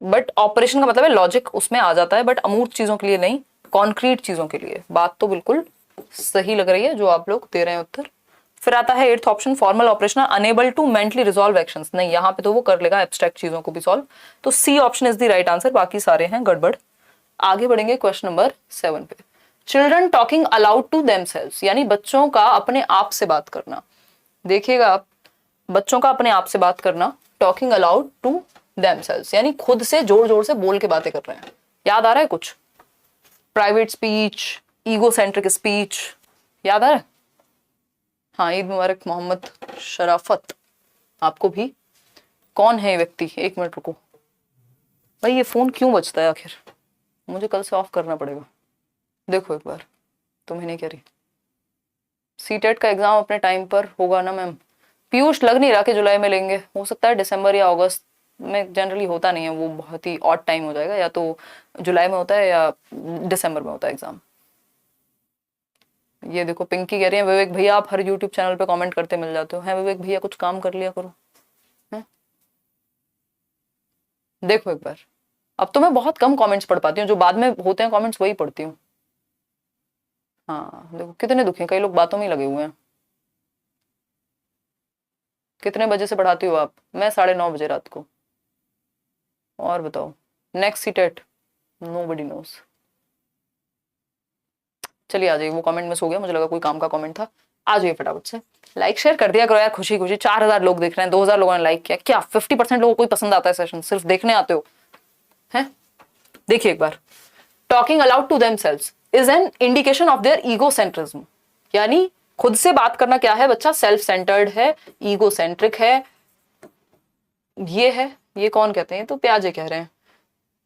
बट ऑपरेशन का मतलब है लॉजिक उसमें आ जाता है, बट अमूर्त चीजों के लिए नहीं, कॉन्क्रीट चीजों के लिए। बात तो बिल्कुल सही लग रही है जो आप लोग दे रहे हैं उत्तर। फिर आता है 8th option, formal operation enable to mentally resolve actions, नहीं यहाँ पे तो वो कर लेगा एब्स्ट्रैक्ट चीजों को भी सॉल्व, तो C option is the right answer, बाकी सारे हैं गड़बड़। आगे बढ़ेंगे क्वेश्चन नंबर 7 पे। Children talking aloud to themselves, यानी बच्चों का अपने आप से बात करना। देखिएगा आप, बच्चों का अपने आप से बात करना, टॉकिंग अलाउड टू देमसेल्व्स, यानी खुद से जोर जोर से बोल के बातें कर रहे हैं। याद आ रहा है कुछ? Private speech, ego centric speech, याद आ रहा है? हाँ, ईद मुबारक मोहम्मद शराफत, आपको भी। कौन है ये व्यक्ति? एक मिनट रुको भाई, ये फोन क्यों बजता है आखिर? मुझे कल से ऑफ करना पड़ेगा। देखो एक बार, तुम्हें नहीं कह रही। सीटेट का एग्जाम अपने टाइम पर होगा ना मैम? पीयूष, लग नहीं रहा कि जुलाई में लेंगे, हो सकता है दिसंबर या अगस्त में, जनरली होता नहीं है वो, बहुत ही ऑड टाइम हो जाएगा, या तो जुलाई में होता है या दिसंबर में होता है एग्जाम। ये देखो पिंकी कह रही है विवेक भैया आप हर यूट्यूब चैनल पे कमेंट करते मिल जाते हो। हैं विवेक भैया, कुछ काम कर लिया करो। है? देखो एक बार, अब तो मैं बहुत कम कमेंट्स पढ़ पाती हूँ, जो बाद में होते हैं कमेंट्स वही पढ़ती हूँ। हाँ देखो कितने दुखी हैं, कई लोग बातों में ही लगे हुए हैं। कितने बजे से पढ़ाती हो आप? मैं 9:30 बजे रात को। और बताओ, नेक्स्ट सीटेट नोबडी नोज। चलिए आ जाइए, वो कमेंट मिस हो गया, मुझे लगा कोई काम का कमेंट था। आ जाइए फटाफट से, लाइक शेयर कर दिया करो यार, खुशी खुशी। 4000 लोग देख रहे हैं, 2000 लोगों ने लाइक किया, क्या 50% लोगों को ही पसंद आता है सेशन? सिर्फ देखने आते हो हैं? देखिए एक बार, talking aloud to themselves is an indication of their egocentrism, यानी खुद से बात करना क्या है बच्चा? सेल्फ सेंटर्ड है, ईगो सेंट्रिक है, ये है। ये कौन कहते हैं? तो प्याजे कह रहे हैं।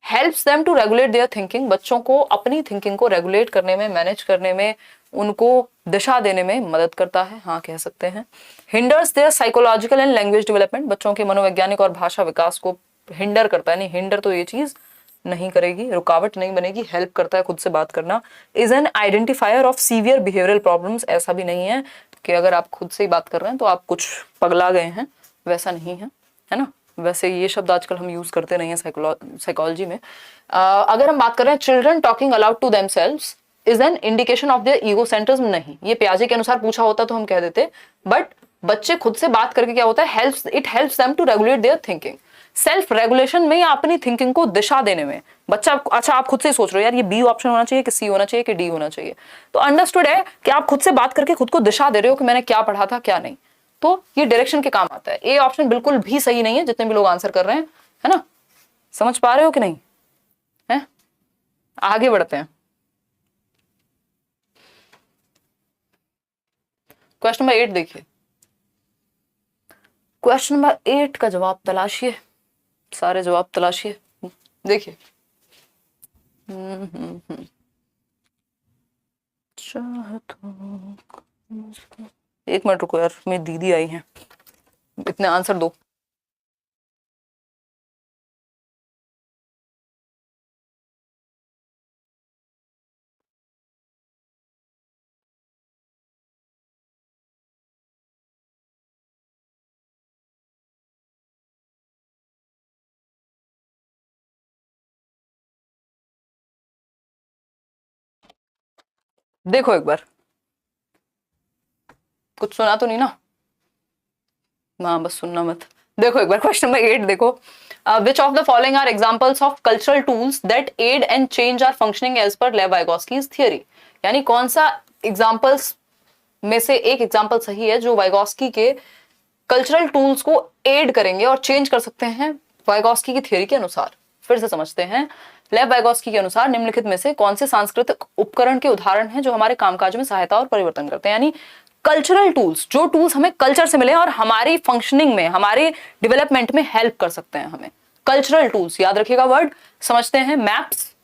Helps them to regulate their thinking, बच्चों को अपनी थिंकिंग को रेगुलेट करने में, मैनेज करने में, उनको दिशा देने में मदद करता है, हाँ कह सकते हैं। Hinders their psychological and language development, बच्चों के मनोवैज्ञानिक और भाषा विकास को हिंडर करता है, नहीं हिंडर तो ये चीज नहीं करेगी, रुकावट नहीं बनेगी, हेल्प करता है खुद से बात करना। Is an identifier of severe behavioural problems, ऐसा भी नहीं है कि अगर आप खुद से ही बात कर रहे हैं तो आप कुछ पगला गए हैं, वैसा नहीं है, है ना? वैसे ये शब्द आजकल हम यूज करते नहीं है साइकोलॉजी में। अगर हम बात कर रहे हैं children talking aloud to themselves is an indication of their egocentrism, नहीं, ये प्याजे के अनुसार पूछा होता तो हम कह देते, बट बच्चे खुद से बात करके क्या होता है? It helps them to regulate their thinking, self regulation में या अपनी थिंकिंग को दिशा देने में। बच्चा, अच्छा आप खुद से सोच रहे हो यार ये बी ऑप्शन होना चाहिए कि सी होना चाहिए कि डी होना चाहिए, तो अंडरस्टूड है कि आप खुद से बात करके खुद को दिशा दे रहे हो कि मैंने क्या पढ़ा था क्या नहीं, तो ये डायरेक्शन के काम आता है। ए ऑप्शन बिल्कुल भी सही नहीं है, जितने भी लोग आंसर कर रहे हैं, है ना? समझ पा रहे हो कि नहीं है? आगे बढ़ते हैं, क्वेश्चन नंबर 8 देखिए। क्वेश्चन नंबर 8 का जवाब तलाशिए, सारे जवाब तलाशिए। देखिए एक मिनट रुको यार, मेरी दीदी आई है, इतने आंसर दो। देखो एक बार, कुछ सुना तो नहीं ना? हाँ बस सुनना मत। देखो एक बार क्वेश्चन नंबर 8 देखो, which of the following are examples of cultural tools that aid and change our functioning as per Lev वाइगोस्कीज theory, यानी कौन सा एग्जांपल्स में से एक एग्जांपल सही है जो वाइगोस्की के कल्चरल टूल्स को एड करेंगे और चेंज कर सकते हैं वाइगोस्की की थ्योरी के अनुसार। फिर से समझते हैं, लेव वाइगोस्की के अनुसार निम्नलिखित में से कौन से सांस्कृतिक उपकरण के उदाहरण हैं जो हमारे कामकाज में सहायता और परिवर्तन करते हैं, यानी कल्चरल टूल्स, जो टूल्स हमें कल्चर से मिले और हमारी फंक्शनिंग में, हमारे डेवलपमेंट में हेल्प कर सकते हैं हमें। कल्चरल टूल्स याद रखिएगा वर्ड। समझते हैं, मैप्स,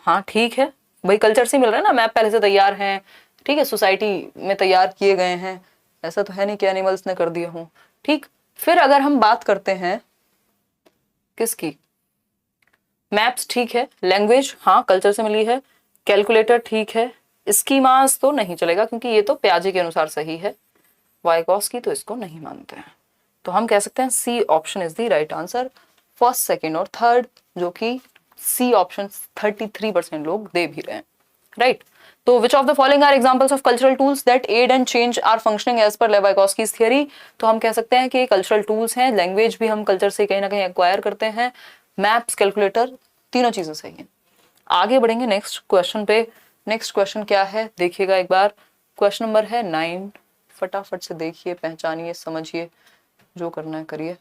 हाँ ठीक है भाई, कल्चर से मिल रहा है ना, मैप पहले से तैयार हैं, ठीक है, सोसाइटी में तैयार किए गए हैं, ऐसा तो है नहीं कि एनिमल्स ने कर दिए हों, ठीक। फिर अगर हम बात करते हैं किसकी, मैप्स ठीक है, लैंग्वेज हाँ कल्चर से मिली है, कैलकुलेटर ठीक है, स्कीमास तो नहीं चलेगा क्योंकि ये तो पियाजे के अनुसार सही है, वाइगॉस्की तो इसको नहीं मानते हैं। तो हम कह सकते हैं C option is the right answer, first, second और थर्ड, जो कि सी ऑप्शन 33% लोग दे भी रहे हैं, राइट। तो which of the following are examples of cultural tools that aid and change our functioning as per Vygotsky's theory. तो हम कह सकते हैं कि कल्चरल टूल्स हैं, लैंग्वेज भी हम कल्चर से कहीं ना कहीं एक्वायर करते हैं, मैप्स, कैलकुलेटर, तीनों चीजें सही हैं। आगे बढ़ेंगे नेक्स्ट क्वेश्चन पे। नेक्स्ट क्वेश्चन क्या है देखिएगा एक बार, क्वेश्चन नंबर है 9, फटाफट से देखिए, पहचानिए, समझिए, जो करना है करिए।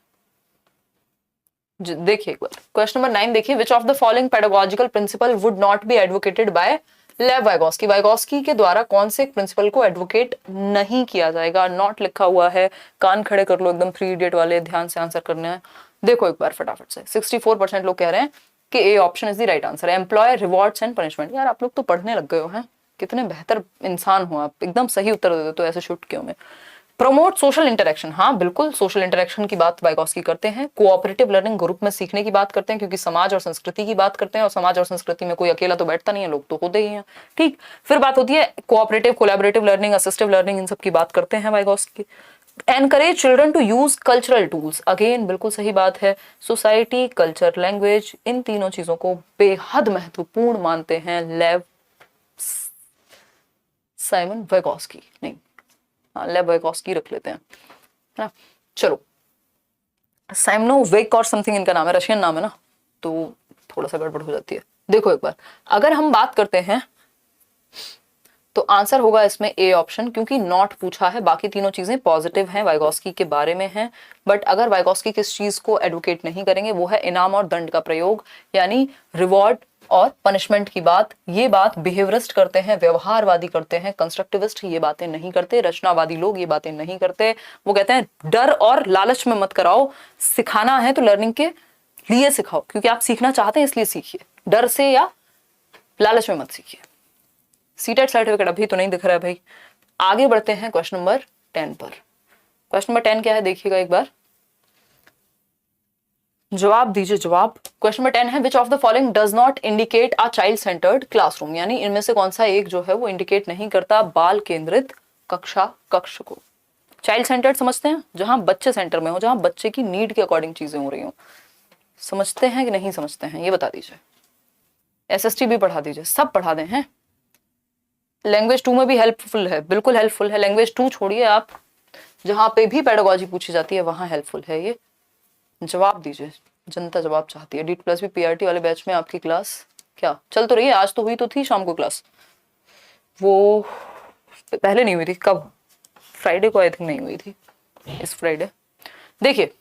देखिए एक बार क्वेश्चन नंबर 9 देखिए, which of the following pedagogical principle would not be advocated by Lev Vygotsky. Vygotsky के द्वारा कौन से प्रिंसिपल को एडवोकेट नहीं किया जाएगा, नॉट लिखा हुआ है, कान खड़े कर लो एकदम 3 इडियट वाले, ध्यान से आंसर करना है। देखो एक बार फटाफट से, 64% लोग कह रहे हैं कि A option is the right answer, employ rewards and punishment. यार आप लोग तो पढ़ने लग गए हो, हैं कितने बेहतर इंसान हो आप, एकदम सही उत्तर दे दो, तो ऐसे शूट क्यों में। प्रमोट सोशल इंटरेक्शन, हाँ बिल्कुल सोशल इंटरेक्शन की बात वाइगॉस्की करते हैं। कोऑपरेटिव लर्निंग, ग्रुप में सीखने की बात करते हैं, क्योंकि समाज और संस्कृति की बात करते हैं, और समाज और संस्कृति में कोई अकेला तो बैठता नहीं है, लोग तो होते ही हैं, ठीक। फिर बात होती है cooperative, collaborative learning, assistive learning, इन सब की बात करते हैं Vygotsky. Encourage children to use cultural tools, again बिल्कुल सही बात है। सोसाइटी, कल्चर, लैंग्वेज, इन तीनों चीजों को बेहद महत्वपूर्ण मानते हैं लेव साइमन वाइगॉस्की, नहीं लेव वाइगॉस्की रख लेते हैं, है ना। चलो, साइमनोविक और समथिंग इनका नाम है, रशियन नाम है ना, तो थोड़ा सा गड़बड़ हो जाती है। देखो एक बार, अगर हम बात करते हैं तो आंसर होगा इसमें ए ऑप्शन, क्योंकि नॉट पूछा है, बाकी तीनों चीजें पॉजिटिव हैं, वाइगॉस्की के बारे में हैं। बट अगर वाइगॉस्की किस चीज को एडवोकेट नहीं करेंगे, वो है इनाम और दंड का प्रयोग, यानी रिवॉर्ड और पनिशमेंट की बात। ये बात बिहेवियरिस्ट करते हैं, व्यवहारवादी करते हैं, कंस्ट्रक्टिविस्ट ये बातें नहीं करते, रचनावादी लोग ये बातें नहीं करते। वो कहते हैं डर और लालच में मत कराओ, सिखाना है तो लर्निंग के लिए सिखाओ, क्योंकि आप सीखना चाहते हैं इसलिए सीखिए, डर से या लालच में मत सीखिए। सीटेट सर्टिफिकेट अभी तो नहीं दिख रहा है भाई। आगे बढ़ते हैं क्वेश्चन नंबर 10 पर। क्वेश्चन नंबर 10 क्या है देखिएगा एक बार, जवाब दीजिए जवाब। क्वेश्चन नंबर 10 है, which of the following does not indicate a child centred classroom, यानी इनमें से कौन सा एक जो है वो इंडिकेट नहीं करता बाल केंद्रित कक्ष को। चाइल्ड सेंटर्ड समझते हैं, जहां बच्चे सेंटर में हो, जहां बच्चे की नीड के अकॉर्डिंग चीजें हो रही हो। समझते हैं कि नहीं समझते हैं ये बता दीजिए। एसएसटी भी पढ़ा दीजिए, सब पढ़ा दें हैं। लैंग्वेज 2 में भी हेल्पफुल है, बिल्कुल हेल्पफुल है। लैंग्वेज 2 छोड़िए आप, जहां पे भी पेडागोजी पूछी जाती है वहां हेल्पफुल है ये। जवाब दीजिए, जनता जवाब चाहती है। DT+ भी PRT वाले बैच में आपकी क्लास क्या चल तो रही है, आज तो हुई तो थी शाम को क्लास, वो पहले नहीं हुई थी, कब, फ्राइडे को आई थिंक नहीं हुई थी, इस फ्राइडे। देखिए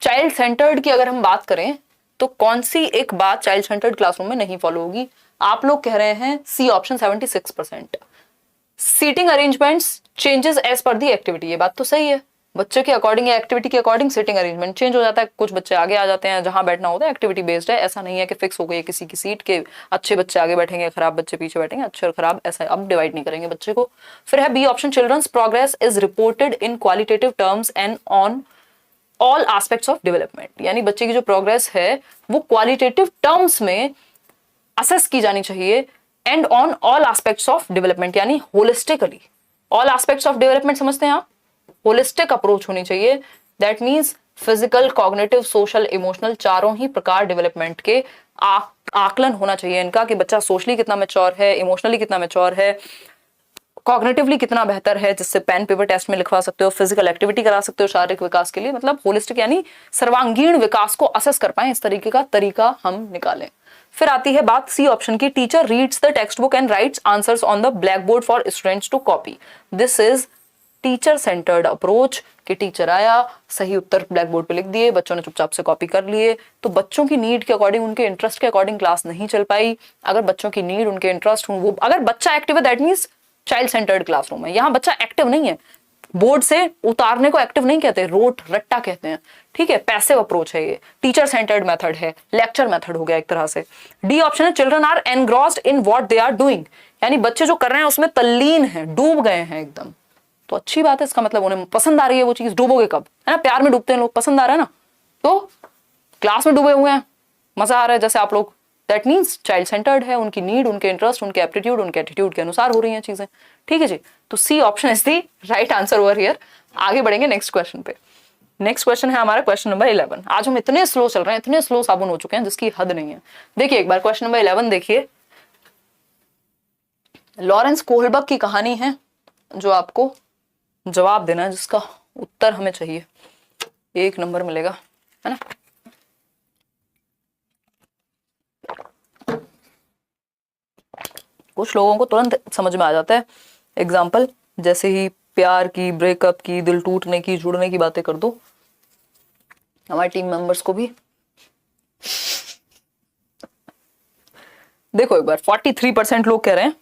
चाइल्ड सेंटर्ड की अगर हम बात करें तो कौन सी एक बात चाइल्ड सेंटर्ड क्लासरूम में नहीं फॉलो होगी। आप लोग कह रहे हैं C option 76%। Seating arrangements changes as per the activity, ये बात तो सही है, बच्चे के अकॉर्डिंग या एक्टिविटी के अकॉर्डिंग सीटिंग अरेंजमेंट चेंज हो जाता है, कुछ बच्चे आगे आ जाते हैं, जहां बैठना होता है एक्टिविटी बेस्ड है, ऐसा नहीं है कि फिक्स हो गई है किसी की सीट के अच्छे बच्चे आगे बैठेंगे, खराब बच्चे पीछे बैठेंगे, अच्छे और खराब ऐसा अब डिवाइड नहीं करेंगे बच्चे को। फिर है B option, children's progress is reported in qualitative terms and on all aspects of development, यानी बच्चे की जो प्रोग्रेस है वो क्वालिटेटिव टर्म्स में असेस की जानी चाहिए, and on all aspects of development, यानी holistically. All aspects of development समझते हैं आप, होलिस्टिक अप्रोच होनी चाहिए। That means physical, cognitive, social, emotional, चारों ही प्रकार डेवलपमेंट के आकलन होना चाहिए इनका, कि बच्चा सोशली कितना मैच्योर है, इमोशनली कितना मैच्योर है, कॉग्निटिवली कितना बेहतर है, जिससे पेन पेपर टेस्ट में लिखवा सकते हो, फिजिकल एक्टिविटी करा सकते हो शारीरिक विकास के लिए, मतलब होलिस्टिक यानी सर्वांगीण विकास को असेस कर पाए, इस तरीके का तरीका हम निकालें। फिर आती है बात सी ऑप्शन की, teacher reads the text book and writes answers on the black board for students to copy. This is teacher centred approach, कि टीचर आया, सही उत्तर ब्लैक बोर्ड पे लिख दिए, बच्चों ने चुपचाप से कॉपी कर लिए। तो बच्चों की नीड के अकॉर्डिंग, उनके इंटरेस्ट के अकॉर्डिंग क्लास नहीं चल पाई। अगर बच्चों की नीड, उनके इंटरेस्ट, वो अगर बच्चा एक्टिव है that means child centred classroom है। यहाँ बच्चा एक्टिव नहीं है, बोर्ड से उतारने को एक्टिव नहीं कहते, रोट रट्टा कहते हैं, ठीक है, पैसिव अप्रोच है ये, टीचर सेंटर्ड मेथड है, लेक्चर मेथड हो गया एक तरह से। डी ऑप्शन है, children are engrossed in what they are doing, यानी बच्चे जो कर रहे हैं उसमें तल्लीन है, डूब गए हैं एकदम। तो अच्छी बात है, इसका मतलब उन्हें पसंद आ रही है वो चीज। डूबोगे कब, है ना, प्यार में डूबते हैं लोग, पसंद आ रहा है ना, तो क्लास में डूबे हुए हैं, मजा आ रहा है, जैसे आप लोग दैट मीन्स चाइल्ड सेंटर्ड है, उनकी नीड, उनके इंटरेस्ट, उनके एप्टीट्यूड, उनके एटीट्यूड के अनुसार हो रही हैं चीजें। ठीक है जी, तो C option is the right answer over here. आगे बढ़ेंगे नेक्स्ट क्वेश्चन पे। नेक्स्ट क्वेश्चन है हमारा क्वेश्चन नंबर 11। आज हम इतने स्लो चल रहे हैं, इतने स्लो साबुन हो चुके हैं जिसकी हद नहीं है। देखिए एक बार क्वेश्चन नंबर 11 देखिए। लॉरेंस कोहलबर्ग की कहानी है जो आपको जवाब देना है, जिसका उत्तर हमें चाहिए, 1 नंबर मिलेगा, है ना। कुछ लोगों को तुरंत समझ में आ जाता है। एग्जाम्पल जैसे ही प्यार की, ब्रेकअप की, दिल टूटने की, जुड़ने की बातें कर दो, हमारे टीम मेंबर्स को भी। देखो एक बार 43% लोग कह रहे हैं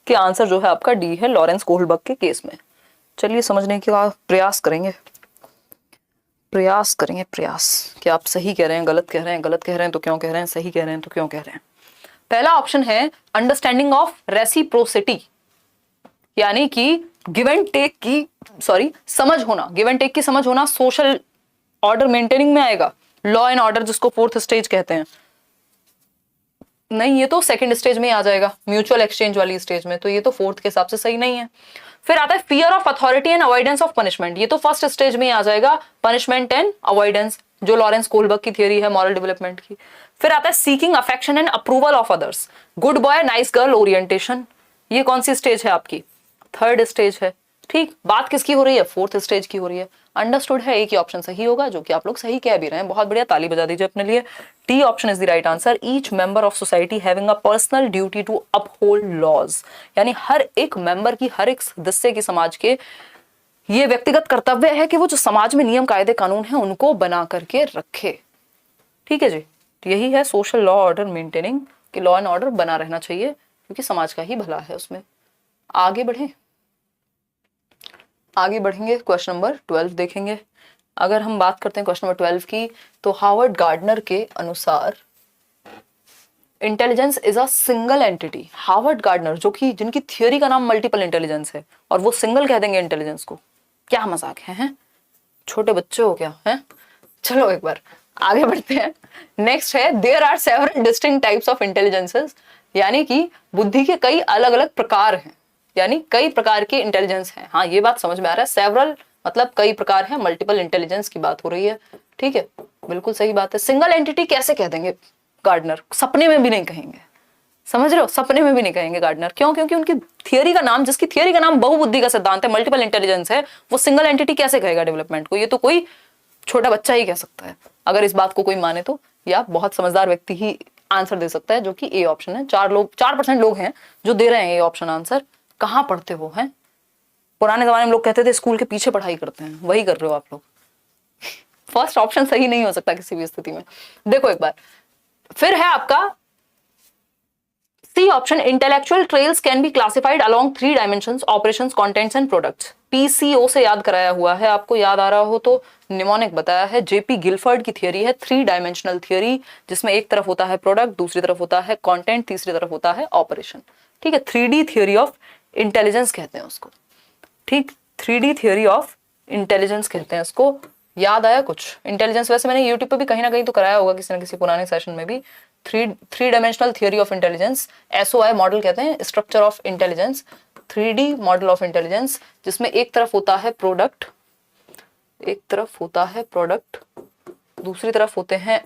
कि आंसर जो है आपका डी है, लॉरेंस कोहलबर्ग के केस में। चलिए समझने का प्रयास करेंगे, प्रयास कि आप सही कह रहे हैं, गलत कह रहे हैं, गलत कह रहे हैं तो क्यों कह रहे हैं, सही कह रहे हैं तो क्यों कह रहे हैं। पहला ऑप्शन है अंडरस्टैंडिंग ऑफ रेसिप्रोसिटी, यानी कि गिव एंड टेक की, समझ होना, गिव एंड टेक की समझ होना सोशल ऑर्डर मेंटेनिंग में आएगा। लॉ एंड ऑर्डर जिसको 4th स्टेज कहते हैं, नहीं ये तो 2nd स्टेज में आ जाएगा, म्यूचुअल एक्सचेंज वाली स्टेज में, तो ये तो 4th के हिसाब से सही नहीं है। फिर आता है fear of authority and avoidance of punishment, ये तो 1st स्टेज में आ जाएगा, पनिशमेंट एंड अवॉइडेंस, जो लॉरेंस कोहलबर्ग की थियरी है मॉरल डेवलपमेंट की। फिर आता है seeking affection and approval of others, good boy nice girl orientation, ये कौन सी स्टेज है आपकी, 3rd स्टेज है। ठीक, बात किसकी हो रही है, 4th स्टेज की हो रही है। अंडरस्टूड है, एक ही ऑप्शन सही होगा, जो कि आप लोग सही कह भी रहे हैं, बहुत बढ़िया, ताली बजा दीजिए अपने लिए। T option is the right answer. Each member of society having a personal duty to uphold laws, यानी हर एक मेंबर की, हर एक सदस्य की समाज के ये व्यक्तिगत कर्तव्य है कि वो जो समाज में नियम कायदे कानून है उनको बना करके रखे। ठीक है जी, तो यही है सोशल लॉ ऑर्डर मेंटेनिंग, कि लॉ एंड ऑर्डर बना रहना चाहिए क्योंकि समाज का ही भला है उसमें। आगे बढ़ेंगे, क्वेश्चन नंबर 12 देखेंगे। अगर हम बात करते हैं क्वेश्चन नंबर 12 की, तो हार्वर्ड गार्डनर के अनुसार intelligence is a single entity. Harvard gardener जो कि जिनकी थियोरी का नाम मल्टीपल इंटेलिजेंस है, और वो सिंगल कह देंगे इंटेलिजेंस को, क्या मजाक है? छोटे बच्चे हो क्या है? चलो एक बार आगे बढ़ते हैं। नेक्स्ट है there are several distinct types of intelligences, यानी कि बुद्धि के कई अलग अलग प्रकार हैं, यानी कई प्रकार की इंटेलिजेंस है। हाँ ये बात समझ में आ रहा है, सेवरल मतलब कई प्रकार है, मल्टीपल इंटेलिजेंस की बात हो रही है। ठीक है, बिल्कुल सही बात है। सिंगल एंटिटी कैसे कह देंगे गार्डनर, सपने में भी नहीं कहेंगे, समझ रहे हो, सपने में भी नहीं कहेंगे गार्डनर। क्यों? क्योंकि उनकी थियरी का नाम, जिसकी थियरी का नाम बहुबुद्धि का सिद्धांत है, मल्टीपल इंटेलिजेंस है, वो सिंगल एंटिटी कैसे कहेगा डेवलपमेंट को? ये तो कोई छोटा बच्चा ही कह सकता है, अगर इस बात को कोई माने तो, या बहुत समझदार व्यक्ति ही आंसर दे सकता है, जो कि ए ऑप्शन है। 4% लोग हैं जो दे रहे हैं ये ऑप्शन आंसर। कहाँ पढ़ते हो हैं? पुराने जमाने में लोग कहते थे स्कूल के पीछे पढ़ाई करते हैं, वही कर रहे हो आप लोग। फर्स्ट ऑप्शन सही नहीं हो सकता किसी भी स्थिति में। देखो एक बार फिर है आपका C option, intellectual traits can be classified along 3 dimensions, operations, contents and products. PCO से याद कराया हुआ है, आपको याद आ रहा हो तो निमोनिक बताया है। जेपी गिलफर्ड की थियरी है 3 डायमेंशनल थियरी, जिसमें एक तरफ होता है प्रोडक्ट, दूसरी तरफ होता है कंटेंट, तीसरी तरफ होता है ऑपरेशन। ठीक है, 3D थियरी ऑफ इंटेलिजेंस कहते हैं उसको। ठीक, 3D थियरी ऑफ इंटेलिजेंस कहते हैं उसको। याद आया कुछ? इंटेलिजेंस वैसे मैंने यूट्यूब पे भी कहीं ना कहीं तो कराया होगा किसी न किसी पुराने सेशन में भी। Three dimensional theory of intelligence, SOI model कहते हैं, structure of intelligence, 3D model of intelligence, जिसमें एक तरफ होता है प्रोडक्ट, दूसरी तरफ होते हैं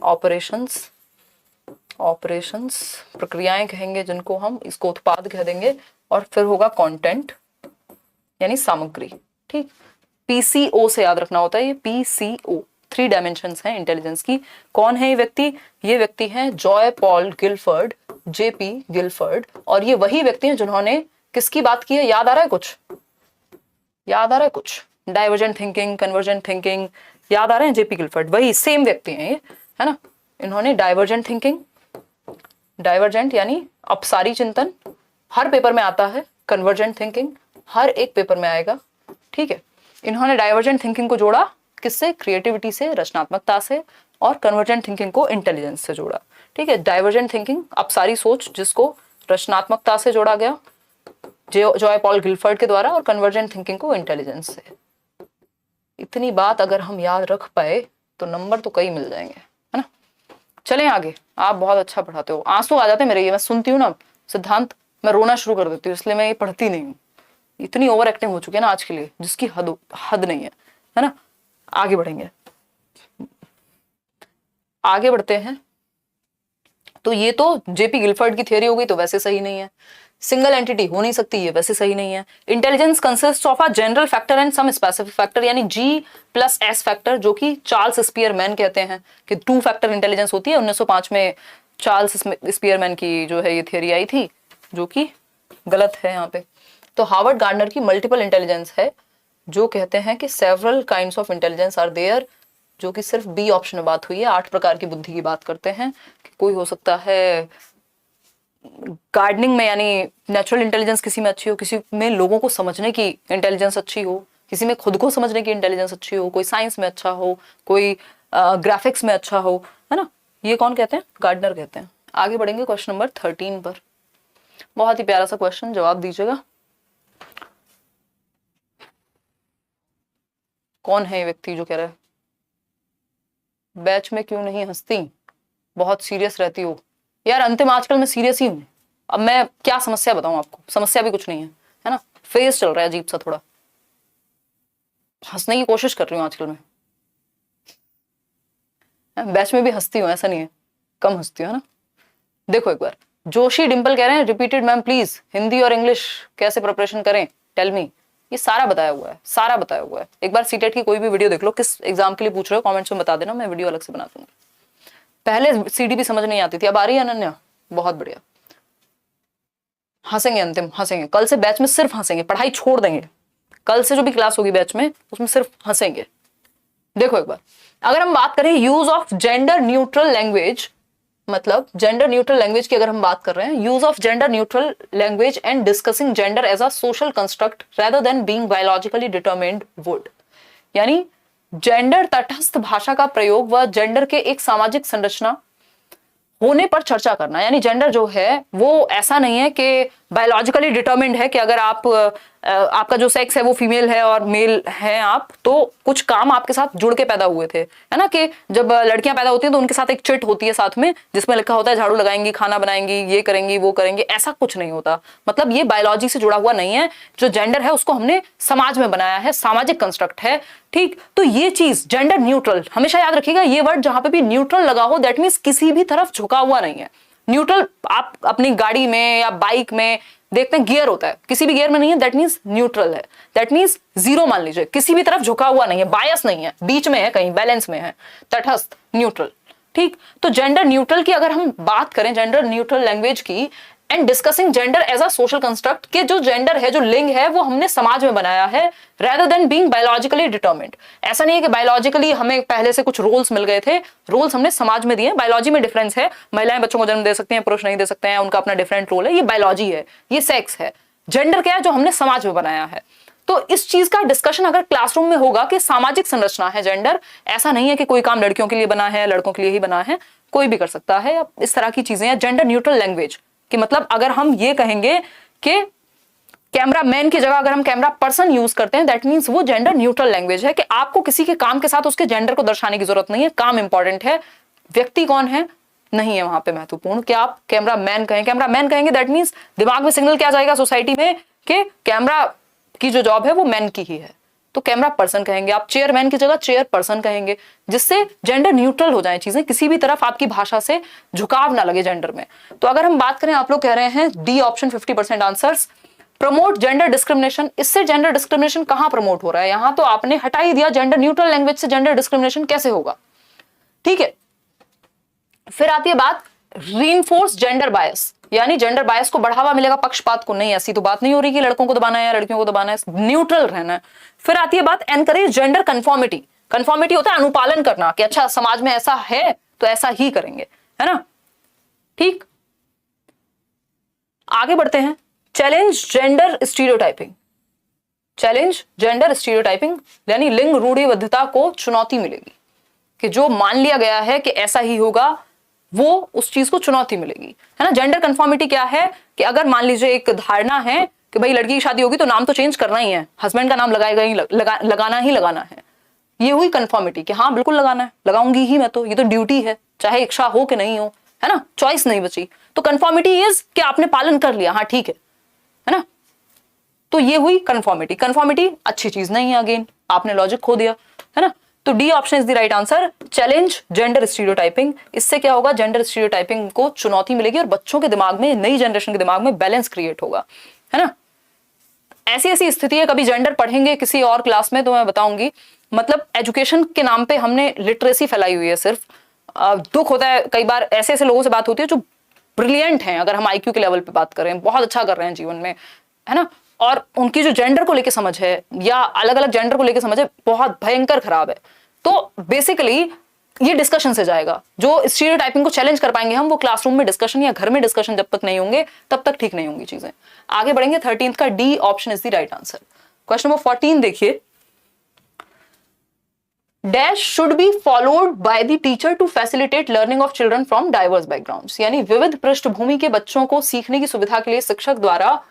ऑपरेशंस, प्रक्रियाएं कहेंगे जिनको हम, इसको उत्पाद कह देंगे, और फिर होगा कंटेंट यानी सामग्री। ठीक, PCO से याद रखना होता है, ये PCO 3 डायमेंशंस हैं इंटेलिजेंस की। कौन है ये व्यक्ति? ये व्यक्ति हैं Joy Paul Gilford, JP Gilford, और ये वही व्यक्ति हैं जिन्होंने किसकी बात की है? याद आ रहा है कुछ? डाइवर्जेंट थिंकिंग, कन्वर्जेंट थिंकिंग, याद आ रहे हैं? JP गिलफर्ड वही सेम व्यक्ति हैं ये, है ना। इन्होंने डाइवर्जेंट थिंकिंग, डाइवर्जेंट यानी अपसारी चिंतन हर पेपर में आता है, कन्वर्जेंट थिंकिंग हर एक पेपर में आएगा। ठीक है, इन्होंने डाइवर्जेंट थिंकिंग को जोड़ा किससे? क्रिएटिविटी से, रचनात्मकता से, और कन्वर्जेंट थिंकिंग को इंटेलिजेंस से जोड़ा। ठीक है, डाइवर्जेंट थिंकिंग अपसारी सोच, जिसको रचनात्मकता से जोड़ा गया जॉय पॉल गिलफर्ड के द्वारा, और कन्वर्जेंट थिंकिंग को इंटेलिजेंस से। इतनी बात अगर हम याद रख पाए तो नंबर तो कई मिल जाएंगे, है ना। चलें आगे, आप बहुत अच्छा पढ़ाते हो, आंसू आ जाते हैं मेरे, ये मैं सुनती हूँ ना सिद्धांत, मैं रोना शुरू कर देती हूँ, इसलिए मैं ये पढ़ती नहीं हूँ। इतनी ओवर एक्टिंग हो चुकी है ना आज के लिए, जिसकी हद नहीं है ना। आगे बढ़ेंगे, आगे बढ़ते हैं। तो ये तो जेपी गिलफर्ड की थियरी हो गई, तो वैसे सही नहीं है। सिंगल एंटिटी हो नहीं सकती, ये वैसे सही नहीं है। Intelligence consist of a general factor and some specific factor, यानी G+S फैक्टर, जो कि चार्ल्स स्पीयरमैन कहते हैं कि 2 फैक्टर इंटेलिजेंस होती है। 1905 में चार्ल्स स्पीयरमैन की जो है ये थियरी आई थी, जो कि गलत है यहाँ पे। तो हार्वर्ड गार्डनर की मल्टीपल इंटेलिजेंस है, जो कहते हैं कि several kinds of intelligence are there, जो कि सिर्फ बी ऑप्शन में बात हुई है। 8 प्रकार की बुद्धि की बात करते हैं कि कोई हो सकता है गार्डनिंग में, यानी नेचुरल इंटेलिजेंस किसी में अच्छी हो, किसी में लोगों को समझने की इंटेलिजेंस अच्छी हो, किसी में खुद को समझने की इंटेलिजेंस अच्छी हो, कोई साइंस में अच्छा हो, कोई ग्राफिक्स में अच्छा हो, है ना। ये कौन कहते हैं? गार्डनर कहते हैं। आगे बढ़ेंगे क्वेश्चन नंबर 13 पर। बहुत ही प्यारा सा क्वेश्चन, जवाब दीजिएगा। कौन है ये व्यक्ति जो कह रहा है बैच में क्यों नहीं हंसती, बहुत सीरियस रहती हो? यार अंतिम आजकल मैं सीरियस ही हूं। अब मैं क्या समस्या बताऊं आपको? समस्या भी कुछ नहीं है ना। फेस चल रहा है अजीब सा, थोड़ा हंसने की कोशिश कर रही हूँ आजकल मैं। बैच में भी हंसती हूँ, ऐसा नहीं है, कम हंसती हूँ, है ना। देखो एक बार, जोशी डिंपल कह रहे हैं रिपीटेड मैम प्लीज, हिंदी और इंग्लिश कैसे प्रिपरेशन करें, टेल मी। ये सारा बताया हुआ है, सारा बताया हुआ है। एक बार सीटेट की कोई भी वीडियो देख लो, किस एग्जाम के लिए पूछ रहे हो कमेंट्स में बता देना, मैं वीडियो अलग से बना दूंगी। पहले सीडी भी समझ नहीं आती थी, अब आ रही है अनन्या, बहुत बढ़िया। हंसेंगे अंतिम, हंसेंगे। कल से बैच में सिर्फ हंसेंगे, पढ़ाई छोड़ देंगे। कल से जो भी क्लास होगी बैच में, उसमें सिर्फ हंसेंगे। देखो एक बार, अगर हम बात करें use of gender neutral language, मतलब जेंडर न्यूट्रल लैंग्वेज की अगर हम बात कर रहे हैं, use of gender neutral language and discussing gender as a social construct rather than being biologically determined would, यानी जेंडर तटस्थ भाषा का प्रयोग व जेंडर के एक सामाजिक संरचना होने पर चर्चा करना। यानी जेंडर जो है वो ऐसा नहीं है कि बायोलॉजिकली डिटरमिन्ड है कि अगर आपका जो सेक्स है वो फीमेल है और मेल है आप, तो कुछ काम आपके साथ जुड़ के पैदा हुए थे, है ना। कि जब लड़कियां पैदा होती हैं तो उनके साथ एक चिट होती है साथ में, जिसमें लिखा होता है झाड़ू लगाएंगी, खाना बनाएंगी, ये करेंगी, वो करेंगे। ऐसा कुछ नहीं होता, मतलब ये बायोलॉजी से जुड़ा हुआ नहीं है। जो जेंडर है उसको हमने समाज में बनाया है, सामाजिक कंस्ट्रक्ट है, ठीक। तो ये चीज जेंडर न्यूट्रल, हमेशा याद रखिएगा ये वर्ड, जहां पे भी न्यूट्रल लगा हो दैट मीन्स किसी भी तरफ झुका हुआ नहीं है। न्यूट्रल आप अपनी गाड़ी में या बाइक में देखते हैं गियर होता है, किसी भी गियर में नहीं है, दैट मीन्स न्यूट्रल है, दैट मीन्स जीरो मान लीजिए, किसी भी तरफ झुका हुआ नहीं है, बायस नहीं है, बीच में है, कहीं बैलेंस में है, तटस्थ, न्यूट्रल, ठीक। तो जेंडर न्यूट्रल की अगर हम बात करें, जेंडर न्यूट्रल लैंग्वेज की, and discussing gender as a social construct, के जो जेंडर है, जो लिंग है, वो हमने समाज में बनाया है rather than being biologically determined. ऐसा नहीं है कि बायोलॉजिकली हमें पहले से कुछ रोल्स मिल गए थे, रोल्स हमने समाज में दिए। बायोलॉजी में डिफरेंस है, महिलाएं बच्चों को जन्म दे सकती हैं, पुरुष नहीं दे सकते हैं, उनका अपना डिफरेंट रोल है, ये बायोलॉजी है, ये सेक्स है। जेंडर क्या है? जो हमने समाज में बनाया है। तो इस चीज का डिस्कशन अगर क्लासरूम में होगा कि सामाजिक संरचना है जेंडर, ऐसा नहीं है कि कोई काम लड़कियों के लिए बना है, लड़कों के लिए ही बना है, कोई भी कर सकता है, इस तरह की चीजें हैं। जेंडर न्यूट्रल लैंग्वेज कि मतलब अगर हम ये कहेंगे कि कैमरा मैन की जगह अगर हम कैमरा पर्सन यूज करते हैं, दैट मींस वो जेंडर न्यूट्रल लैंग्वेज है कि आपको किसी के काम के साथ उसके जेंडर को दर्शाने की जरूरत नहीं है। काम इंपॉर्टेंट है, व्यक्ति कौन है नहीं है वहां पे महत्वपूर्ण। कि आप कैमरा मैन कहें, कैमरा मैन कहेंगे दैट मींस दिमाग में सिग्नल क्या जाएगा सोसाइटी में कि कैमरा की जो जॉब है वो मैन की ही है, तो कैमरा पर्सन कहेंगे। आप चेयरमैन की जगह चेयर पर्सन कहेंगे, जिससे जेंडर न्यूट्रल हो जाए चीजें, किसी भी तरफ आपकी भाषा से झुकाव ना लगे जेंडर में। तो अगर हम बात करें, आप लोग कह रहे हैं D option 50% answers, promote gender discrimination. इससे जेंडर डिस्क्रिमिनेशन कहां प्रमोट हो रहा है? यहां तो आपने हटा ही दिया, जेंडर न्यूट्रल लैंग्वेज से जेंडर डिस्क्रिमिनेशन कैसे होगा, ठीक है। फिर आती है बात रीइंफोर्स जेंडर बायस, यानी जेंडर बायस को बढ़ावा मिलेगा, पक्षपात को नहीं। ऐसी तो बात नहीं हो रही कि लड़कों को दबाना है या लड़कियों को दबाना है, न्यूट्रल रहना है। फिर आती है बात एनकरेज जेंडर कंफॉर्मिटी। कंफॉर्मिटी होता है अनुपालन करना, कि अच्छा समाज में ऐसा है तो ऐसा ही करेंगे, है ना, ठीक। आगे बढ़ते हैं, challenge gender stereotyping. Challenge gender stereotyping यानी लिंग रूढ़िबद्धता को चुनौती मिलेगी, कि जो मान लिया गया है कि ऐसा ही होगा, वो उस चीज को चुनौती मिलेगी, है ना। जेंडर कंफॉर्मिटी क्या है? कि अगर मान लीजिए एक धारणा है कि भाई लड़की की शादी होगी तो नाम तो चेंज करना ही है, हस्बैंड का नाम लगाएगा ही लगाना ही लगाना है, ये हुई कंफॉर्मिटी कि हाँ बिल्कुल लगाना है, लगाऊंगी ही मैं, तो ये तो ड्यूटी है, चाहे इच्छा हो कि नहीं हो, है ना, चॉइस नहीं बची। तो कंफर्मिटी इज कि आपने पालन कर लिया, हाँ ठीक है ना। तो ये हुई कंफर्मिटी। कंफर्मिटी अच्छी चीज नहीं है, अगेन आपने लॉजिक खो दिया, है ना। तो D option is the right answer. Challenge gender stereotyping, इससे क्या होगा, जेंडर स्टीरियोटाइपिंग को चुनौती मिलेगी और बच्चों के दिमाग में, नई जनरेशन के दिमाग में बैलेंस क्रिएट होगा, है ना। ऐसी ऐसी स्थिति है, कभी जेंडर पढ़ेंगे किसी और क्लास में तो मैं बताऊंगी। मतलब एजुकेशन के नाम पे हमने लिटरेसी फैलाई हुई है सिर्फ। दुख होता है कई बार, ऐसे ऐसे लोगों से बात होती है जो ब्रिलियंट हैं, अगर हम आईक्यू के लेवल पे बात करें, बहुत अच्छा कर रहे हैं जीवन में, है ना, और उनकी जो जेंडर को लेके समझ है या अलग अलग जेंडर को लेके समझ है बहुत भयंकर खराब है। तो बेसिकली ये डिस्कशन से जाएगा। जो स्टीरियोटाइपिंग को चैलेंज कर पाएंगे हम, वो क्लासरूम में डिस्कशन या घर में डिस्कशन जब तक नहीं होंगे तब तक ठीक नहीं होंगी चीजें। आगे बढ़ेंगे, 13th का D option is the right answer. Question number 14 देखिए, dash should be followed by the teacher to facilitate learning of children from diverse backgrounds, यानी विविध पृष्ठभूमि के बच्चों को सीखने की सुविधा के लिए शिक्षक द्वारा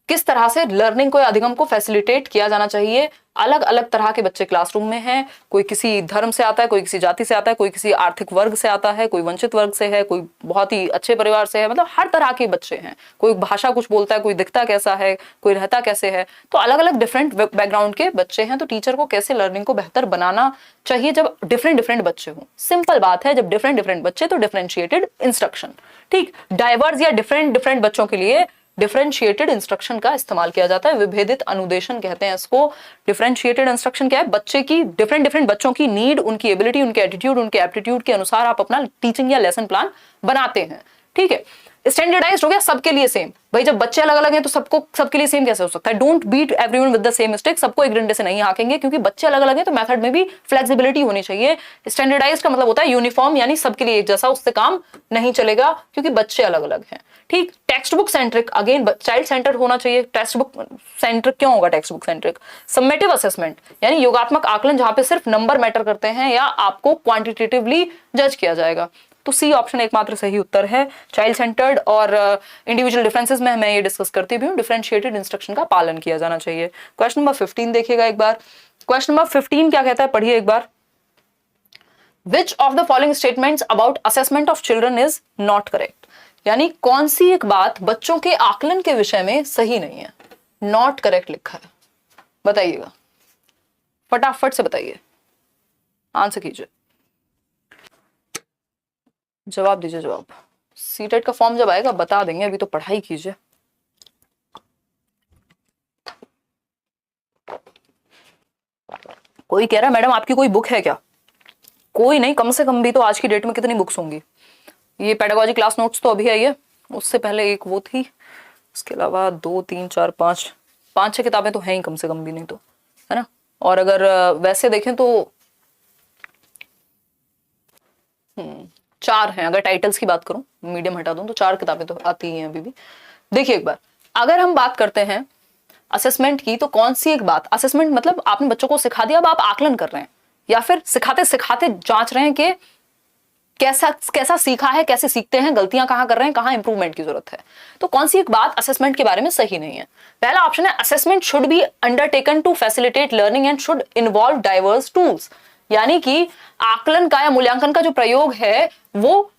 किस तरह से लर्निंग को या अधिगम को फैसिलिटेट किया जाना चाहिए। अलग अलग तरह के बच्चे क्लासरूम में हैं, कोई किसी धर्म से आता है, कोई किसी जाति से आता है, कोई किसी आर्थिक वर्ग से आता है, कोई वंचित वर्ग से है, कोई बहुत ही अच्छे परिवार से है, मतलब हर तरह के बच्चे हैं। कोई भाषा कुछ बोलता है, कोई दिखता कैसा है, कोई रहता कैसे है, तो अलग अलग डिफरेंट बैकग्राउंड के बच्चे हैं। तो टीचर को कैसे लर्निंग को बेहतर बनाना चाहिए जब डिफरेंट डिफरेंट बच्चे हों। सिंपल बात है, जब डिफरेंट डिफरेंट बच्चे तो डिफरेंशिएटेड इंस्ट्रक्शन, ठीक। डाइवर्स या डिफरेंट डिफरेंट बच्चों के लिए डिफरेंशिएटेड इंस्ट्रक्शन का इस्तेमाल किया जाता है, विभेदित अनुदेशन कहते हैं इसको। डिफरेंशिएटेड इंस्ट्रक्शन क्या है, बच्चे की डिफरेंट डिफरेंट बच्चों की नीड, उनकी एबिलिटी, उनके एटीट्यूड, उनके एप्टीट्यूड के अनुसार आप अपना टीचिंग या लेसन प्लान बनाते हैं, ठीक है। स्टैंडर्डाइज्ड हो गया, सबके लिए सेम। भाई जब बच्चे अलग अलग हैं तो सबको सबके लिए सेम कैसे हो सकता है। Don't beat everyone with the same mistake, सबको एक डंडे से नहीं हाकेंगे, क्योंकि बच्चे अलग अलग हैं तो मेथड में भी फ्लेक्सिबिलिटी होनी चाहिए। स्टैंडर्डाइज का मतलब होता है यूनिफॉर्म, यानी सबके लिए एक जैसा, उससे काम नहीं चलेगा क्योंकि बच्चे अलग अलग हैं, ठीक। Text book centric, again child centred होना चाहिए। टेक्स्ट बुक सेंट्रिक क्यों होगा text book centric? Summative assessment, यानी योगात्मक आकलन जहां पे सिर्फ नंबर मैटर करते हैं या आपको क्वांटिटेटिवली जज किया जाएगा। तो सी ऑप्शन एकमात्र सही उत्तर है। चाइल्ड सेंटर्ड और इंडिविजुअल डिफरेंसेस में मैं ये डिस्कस करती भी हूँ, डिफरेंशिएटेड इंस्ट्रक्शन का पालन किया जाना चाहिए। क्वेश्चन नंबर 15 देखिएगा एक बार। क्वेश्चन नंबर 15 क्या कहता है, पढ़िए एक बार। Which of the following statements about assessment of children is not correct? यानी कौन सी एक बात बच्चों के आकलन के विषय में सही नहीं है, नॉट करेक्ट लिखा है, बताइएगा, फटाफट से बताइए, आंसर कीजिए, जवाब दीजिए। जवाब सीटेट का फॉर्म जब आएगा बता देंगे, अभी तो पढ़ाई कीजिए। कोई कह रहा है मैडम आपकी कोई बुक है क्या? कोई नहीं, कम से कम भी तो आज की डेट में कितनी बुक्स होंगी। ये पेडागोजी क्लास नोट्स तो अभी आई है, उससे पहले एक वो थी, उसके अलावा 2 3 4 5 6 किताबें तो हैं ही कम से कम भी, नहीं तो, है ना। और अगर वैसे देखें तो 4 हैं, अगर टाइटल्स की बात करूं, मीडियम हटा दूं तो 4 किताबें तो आती ही हैं अभी भी। देखिए एक बार, अगर हम बात करते हैं असेसमेंट की, तो कौन सी एक बात, असेसमेंट मतलब आपने बच्चों को सिखा दिया, अब आप आकलन कर रहे हैं, या फिर सिखाते सिखाते जांच रहे हैं कि कैसा सीखा है, कैसे सीखते हैं, गलतियां कहां कर रहे हैं, कहां इंप्रूवमेंट की जरूरत है। तो कौन सी एक बात असेसमेंट के बारे में सही नहीं है? पहला ऑप्शन है, assessment should be undertaken to facilitate learning and should involve diverse tools, यानी कि आकलन का या मूल्यांकन का जो प्रयोग है वो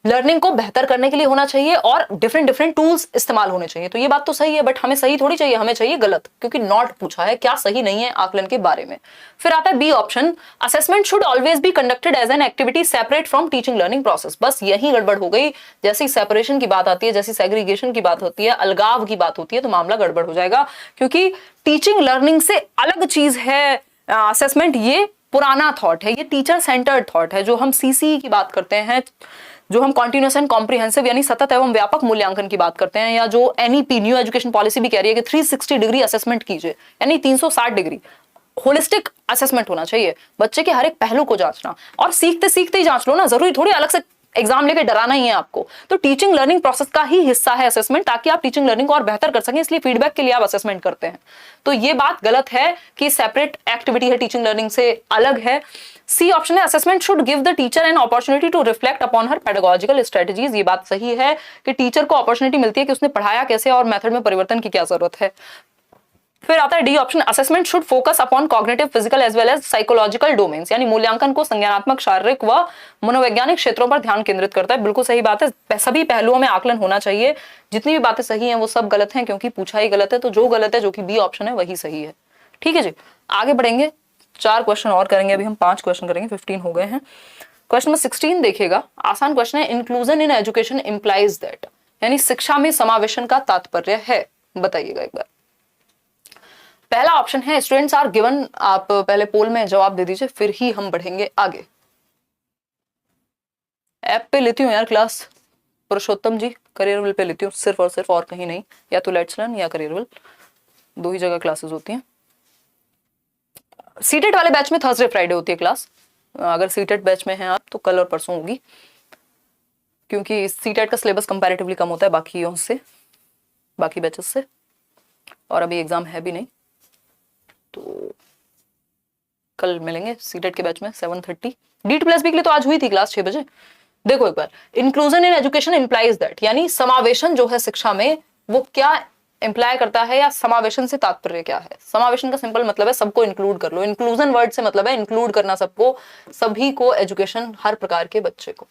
लर्निंग को बेहतर करने के लिए होना चाहिए और डिफरेंट डिफरेंट टूल्स इस्तेमाल होने चाहिए। तो ये बात तो सही है, बट हमें सही थोड़ी चाहिए, हमें चाहिए गलत, क्योंकि नॉट पूछा है, क्या सही नहीं है आकलन के बारे में। फिर आता है B option, assessment should always be conducted as an activity separate from teaching learning process. बस यही गड़बड़ हो गई, जैसी सेपरेशन की बात आती है, जैसी सेग्रीगेशन की बात होती है, अलगाव की बात होती है, तो मामला गड़बड़ हो जाएगा, क्योंकि टीचिंग लर्निंग से अलग चीज है असेसमेंट। ये पुराना थॉट है, ये टीचर सेंटर्ड थॉट है। जो हम सीसी की बात करते हैं, जो हम कॉन्टिन्यूअस एंड कॉम्प्रिहेंसिव यानी सतत एवं व्यापक मूल्यांकन की बात करते हैं, या जो एनईपी न्यू एजुकेशन पॉलिसी भी कह रही है कि 360 डिग्री असेसमेंट कीजिए, यानी 360 डिग्री होलिस्टिक असेसमेंट होना चाहिए, बच्चे के हर एक पहलू को जांचना, और सीखते सीखते ही जांच लो ना, जरूरी थोड़ी अलग से एग्जाम लेके डराना ही है आपको। तो टीचिंग लर्निंग प्रोसेस का ही हिस्सा है असेसमेंट, ताकि आप टीचिंग लर्निंग को और बेहतर कर सकें, इसलिए फीडबैक के लिए आप असेसमेंट करते हैं। तो ये बात गलत है कि सेपरेट एक्टिविटी है, टीचिंग लर्निंग से अलग है। सी ऑप्शन है, assessment should give the teacher an opportunity to reflect upon her pedagogical strategies. ये बात सही है कि टीचर को अपॉर्चुनिटी मिलती है कि उसने पढ़ाया कैसे और मेथड में परिवर्तन की क्या जरूरत है। फिर आता है D option, assessment should focus upon cognitive, physical as well as psychological domains, यानी मूल्यांकन को संज्ञानात्मक, शारीरिक व मनोवैज्ञानिक क्षेत्रों पर ध्यान केंद्रित करता है। बिल्कुल सही बात है, सभी पहलुओं में आकलन होना चाहिए। जितनी भी बातें सही हैं वो सब गलत हैं, क्योंकि पूछा ही गलत है, तो जो गलत है, जो कि बी ऑप्शन है, वही सही है। ठीक है जी, आगे बढ़ेंगे, 4 क्वेश्चन और करेंगे, अभी हम 5 क्वेश्चन करेंगे, 15 हो गए हैं। क्वेश्चन नंबर 16 देखिएगा, आसान क्वेश्चन है। Inclusion in education implies that, यानी शिक्षा में समावेशन का तात्पर्य है, बताइएगा एक बार। पहला ऑप्शन है स्टूडेंट्स आर गिवन, आप पहले पोल में जवाब दे दीजिए, फिर ही हम बढ़ेंगे आगे। ऐप पे लेती हूँ यार क्लास, पुरुषोत्तम जी, करियरविल पे लेती हूँ सिर्फ और सिर्फ, और कहीं नहीं, या तो लेट्स लर्न या करियरविल, 2 ही जगह क्लासेस होती हैं। सीटेट वाले बैच में थर्सडे फ्राइडे होती है क्लास, अगर सीटेट बैच में हैं आप तो कल और परसों होगी, क्योंकि सीटेट का सिलेबस कंपैरेटिवली कम होता है बाकियों से, बाकी बैचेस से, और अभी एग्जाम है भी नहीं, तो कल मिलेंगे सीटेट के बैच में 7:30। D2+ के लिए तो आज हुई थी क्लास 6 बजे। देखो एक बार, inclusion in education implies that, यानी समावेशन जो है शिक्षा में, वो क्या इंप्लाई करता है, या समावेशन से तात्पर्य क्या है। समावेशन का सिंपल मतलब है सबको इंक्लूड कर लो, इंक्लूजन वर्ड से मतलब है इंक्लूड करना सबको, सभी को, एजुकेशन, हर प्रकार के बच्चे को।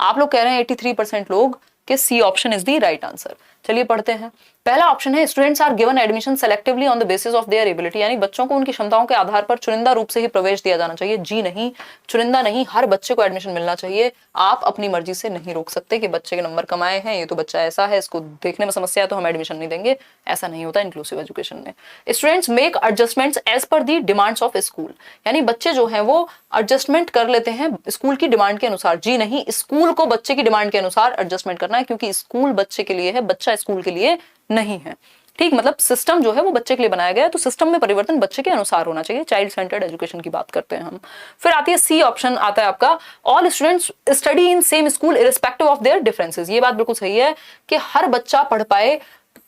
आप लोग कह रहे हैं 83% लोग कि C option is the right answer. चलिए पढ़ते हैं। पहला ऑप्शन है students are given admission selectively on the basis of their ability, यानी बच्चों को उनकी क्षमताओं के आधार पर चुनिंदा रूप से ही प्रवेश दिया जाना चाहिए। जी नहीं, चुनिंदा नहीं, हर बच्चे को एडमिशन मिलना चाहिए। आप अपनी मर्जी से नहीं रोक सकते कि बच्चे के नंबर कम आए हैं, ये तो बच्चा ऐसा है, इसको देखने में समस्या है तो हम एडमिशन नहीं देंगे, ऐसा नहीं होता इंक्लूसिव एजुकेशन में। Students make adjustments as per the demands of school, यानी बच्चे जो हैं वो एडजस्टमेंट कर लेते हैं स्कूल की डिमांड के अनुसार। जी नहीं, स्कूल को बच्चे की डिमांड के अनुसार एडजस्टमेंट करना है, क्योंकि स्कूल बच्चे के लिए है, बच्चा स्कूल के लिए नहीं है। ठीक, मतलब सिस्टम जो है वो बच्चे के लिए बनाया गया है, तो सिस्टम में परिवर्तन बच्चे के अनुसार होना चाहिए। चाइल्ड सेंटर्ड एजुकेशन की बात करते हैं हम। फिर आती है सी ऑप्शन, आता है आपका all students study in same school irrespective of their differences. ये बात बिल्कुल सही है कि हर बच्चा पढ़ पाए,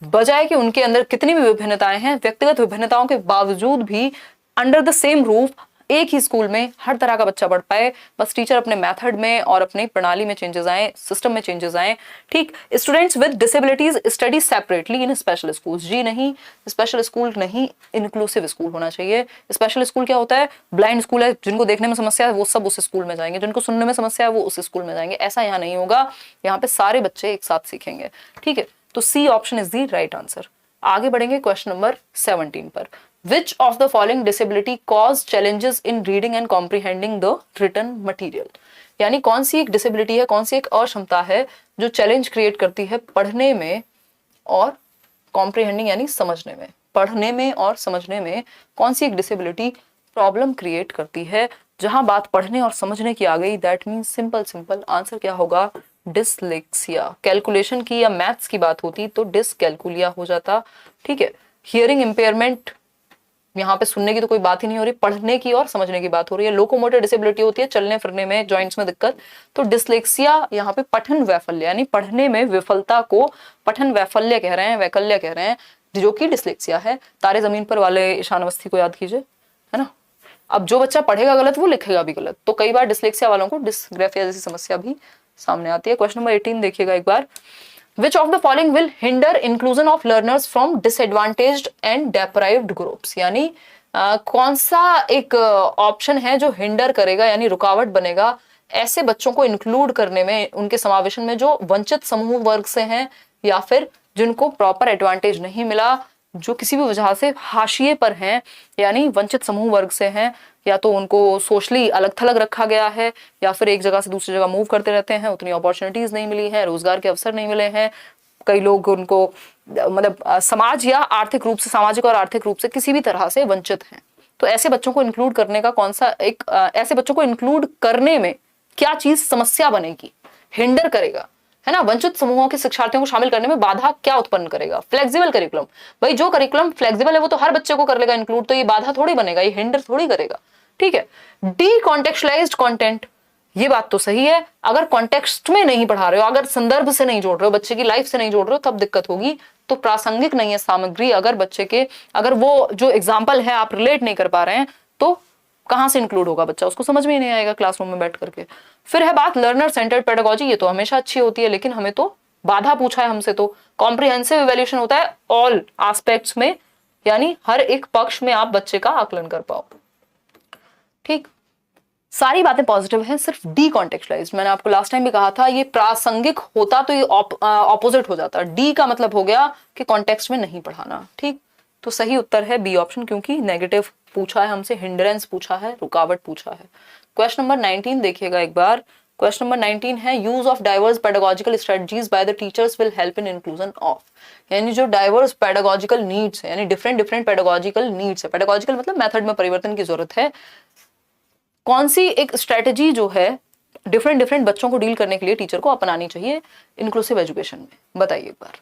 बजाय कि उनके अंदर कितनी भी विभिन्नताएं हैं, व्यक्तिगत विभिन्नताओं के बावजूद भी अंडर द सेम रूफ एक ही स्कूल में हर तरह का बच्चा पढ़ पाए। बस टीचर अपने मेथड में और अपनी प्रणाली में चेंजेस आए, सिस्टम में चेंजेस आए। ठीक, students with disabilities study separately in special schools. जी नहीं, स्पेशल स्कूल नहीं, इंक्लूसिव स्कूल होना चाहिए। स्पेशल स्कूल क्या होता है, ब्लाइंड स्कूल है, जिनको देखने में समस्या है वो सब उस स्कूल में जाएंगे, जिनको सुनने में समस्या है वो उस स्कूल में जाएंगे। ऐसा यहाँ नहीं होगा, यहाँ पे सारे बच्चे एक साथ सीखेंगे। ठीक है, तो C option is the right answer. आगे बढ़ेंगे क्वेश्चन नंबर 17 पर। Which of the following disability cause challenges in reading and comprehending the written material? यानी कौन सी एक डिसेबिलिटी है, कौन सी एक अक्षमता है जो चैलेंज क्रिएट करती है पढ़ने में और कॉम्प्रिहेंडिंग यानी समझने में। पढ़ने में और समझने में कौन सी एक डिसेबिलिटी प्रॉब्लम क्रिएट करती है। जहां बात पढ़ने और समझने की आ गई, दैट मीन्स सिंपल आंसर क्या होगा, डिसलेक्सिया। कैलकुलेशन की या मैथ्स की बात होती तो डिसकैलकुलिया हो जाता। ठीक है, हियरिंग इम्पेयरमेंट, यहाँ पे सुनने की तो कोई बात ही नहीं हो रही, पढ़ने की और समझने की बात हो रही है। लोकोमोटर डिसेबिलिटी होती है चलने फिरने में, जॉइंट्स में दिक्कत, तो डिसलेक्सिया यहाँ पे पठन वैफल्य यानी पढ़ने में विफलता को पठन वैफल्य कह रहे हैं, वैकल्य कह रहे हैं, जो कि डिसलेक्सिया है। तारे जमीन पर वाले ईशान अवस्थी को याद कीजिए, है ना। अब जो बच्चा पढ़ेगा गलत वो लिखेगा भी गलत, तो कई बार डिसलेक्सिया वालों को डिसग्राफिया जैसी समस्या भी सामने आती है। क्वेश्चन नंबर 18 देखिएगा एक बार। Which of the following will hinder inclusion of learners from disadvantaged and deprived groups? यानी कौन सा एक ऑप्शन है जो हिंडर करेगा यानी रुकावट बनेगा ऐसे बच्चों को इंक्लूड करने में, उनके समावेशन में जो वंचित समूह वर्ग से हैं या फिर जिनको प्रॉपर एडवांटेज नहीं मिला, जो किसी भी वजह से हाशिए पर हैं यानी वंचित समूह वर्ग से हैं, या तो उनको सोशली अलग थलग रखा गया है या फिर एक जगह से दूसरी जगह मूव करते रहते हैं, उतनी अपॉर्चुनिटीज नहीं मिली है, रोजगार के अवसर नहीं मिले हैं, कई लोग उनको मतलब समाज या आर्थिक रूप से, सामाजिक और आर्थिक रूप से किसी भी तरह से वंचित हैं। तो ऐसे बच्चों को इंक्लूड करने का कौन सा एक ऐसे बच्चों को इंक्लूड करने में क्या चीज समस्या बनेगी, हिंडर करेगा, है ना। वंचित समूहों के शिक्षार्थियों को शामिल करने में बाधा क्या उत्पन्न करेगा, फ्लेक्सिबल करिकुलम। भाई जो करिकुलम फ्लेक्सिबल है वो तो हर बच्चे को कर लेगा इंक्लूड, तो ये बाधा थोड़ी बनेगा, ये हिंडर थोड़ी करेगा। ठीक है, डी कॉन्टेक्चुअलाइज्ड कंटेंट, ये बात तो सही है। अगर कॉन्टेक्स्ट में नहीं पढ़ा रहे हो, अगर संदर्भ से नहीं जोड़ रहे हो, बच्चे की लाइफ से नहीं जोड़ रहे हो, तब दिक्कत होगी। तो प्रासंगिक नहीं है सामग्री, अगर बच्चे के, अगर वो जो एग्जाम्पल है आप रिलेट नहीं कर पा रहे हैं तो कहां से इंक्लूड होगा बच्चा, उसको समझ में ही नहीं आएगा क्लासरूम में बैठ करके। फिर है बात लर्नर सेंटर्ड पेडागोजी, ये तो हमेशा अच्छी होती है, लेकिन हमें तो बाधा पूछा है हमसे, तो कॉम्प्रिहेंसिव इवैल्यूएशन होता है ऑल एस्पेक्ट्स में, यानी हर एक पक्ष में आप बच्चे का आकलन कर पाओ। ठीक, सारी बातें पॉजिटिव हैं, सिर्फ डी कॉन्टेक्चुअलाइज्ड। मैंने आपको लास्ट टाइम भी कहा था ये प्रासंगिक होता तो ये ऑपोजिट हो जाता। डी का मतलब हो गया कि कॉन्टेक्स्ट में नहीं पढ़ाना। ठीक, तो सही उत्तर है बी ऑप्शन, क्योंकि नेगेटिव पूछा है हमसे, हिंड्रेंस पूछा है, रुकावट पूछा है। क्वेश्चन नंबर 19 देखिएगा एक बार। क्वेश्चन नंबर 19 है use of diverse pedagogical strategies by the teachers will help in inclusion of. यानी जो डाइवर्स पेडागोजिकल नीड्स है, यानी डिफरेंट डिफरेंट पेडागोजिकल नीड्स है, पेडागोजिकल मतलब मेथड में परिवर्तन की जरूरत है, कौन सी एक स्ट्रेटेजी जो है डिफरेंट डिफरेंट बच्चों को डील करने के लिए टीचर को अपनानी चाहिए इंक्लूसिव एजुकेशन में, बताइए एक बार।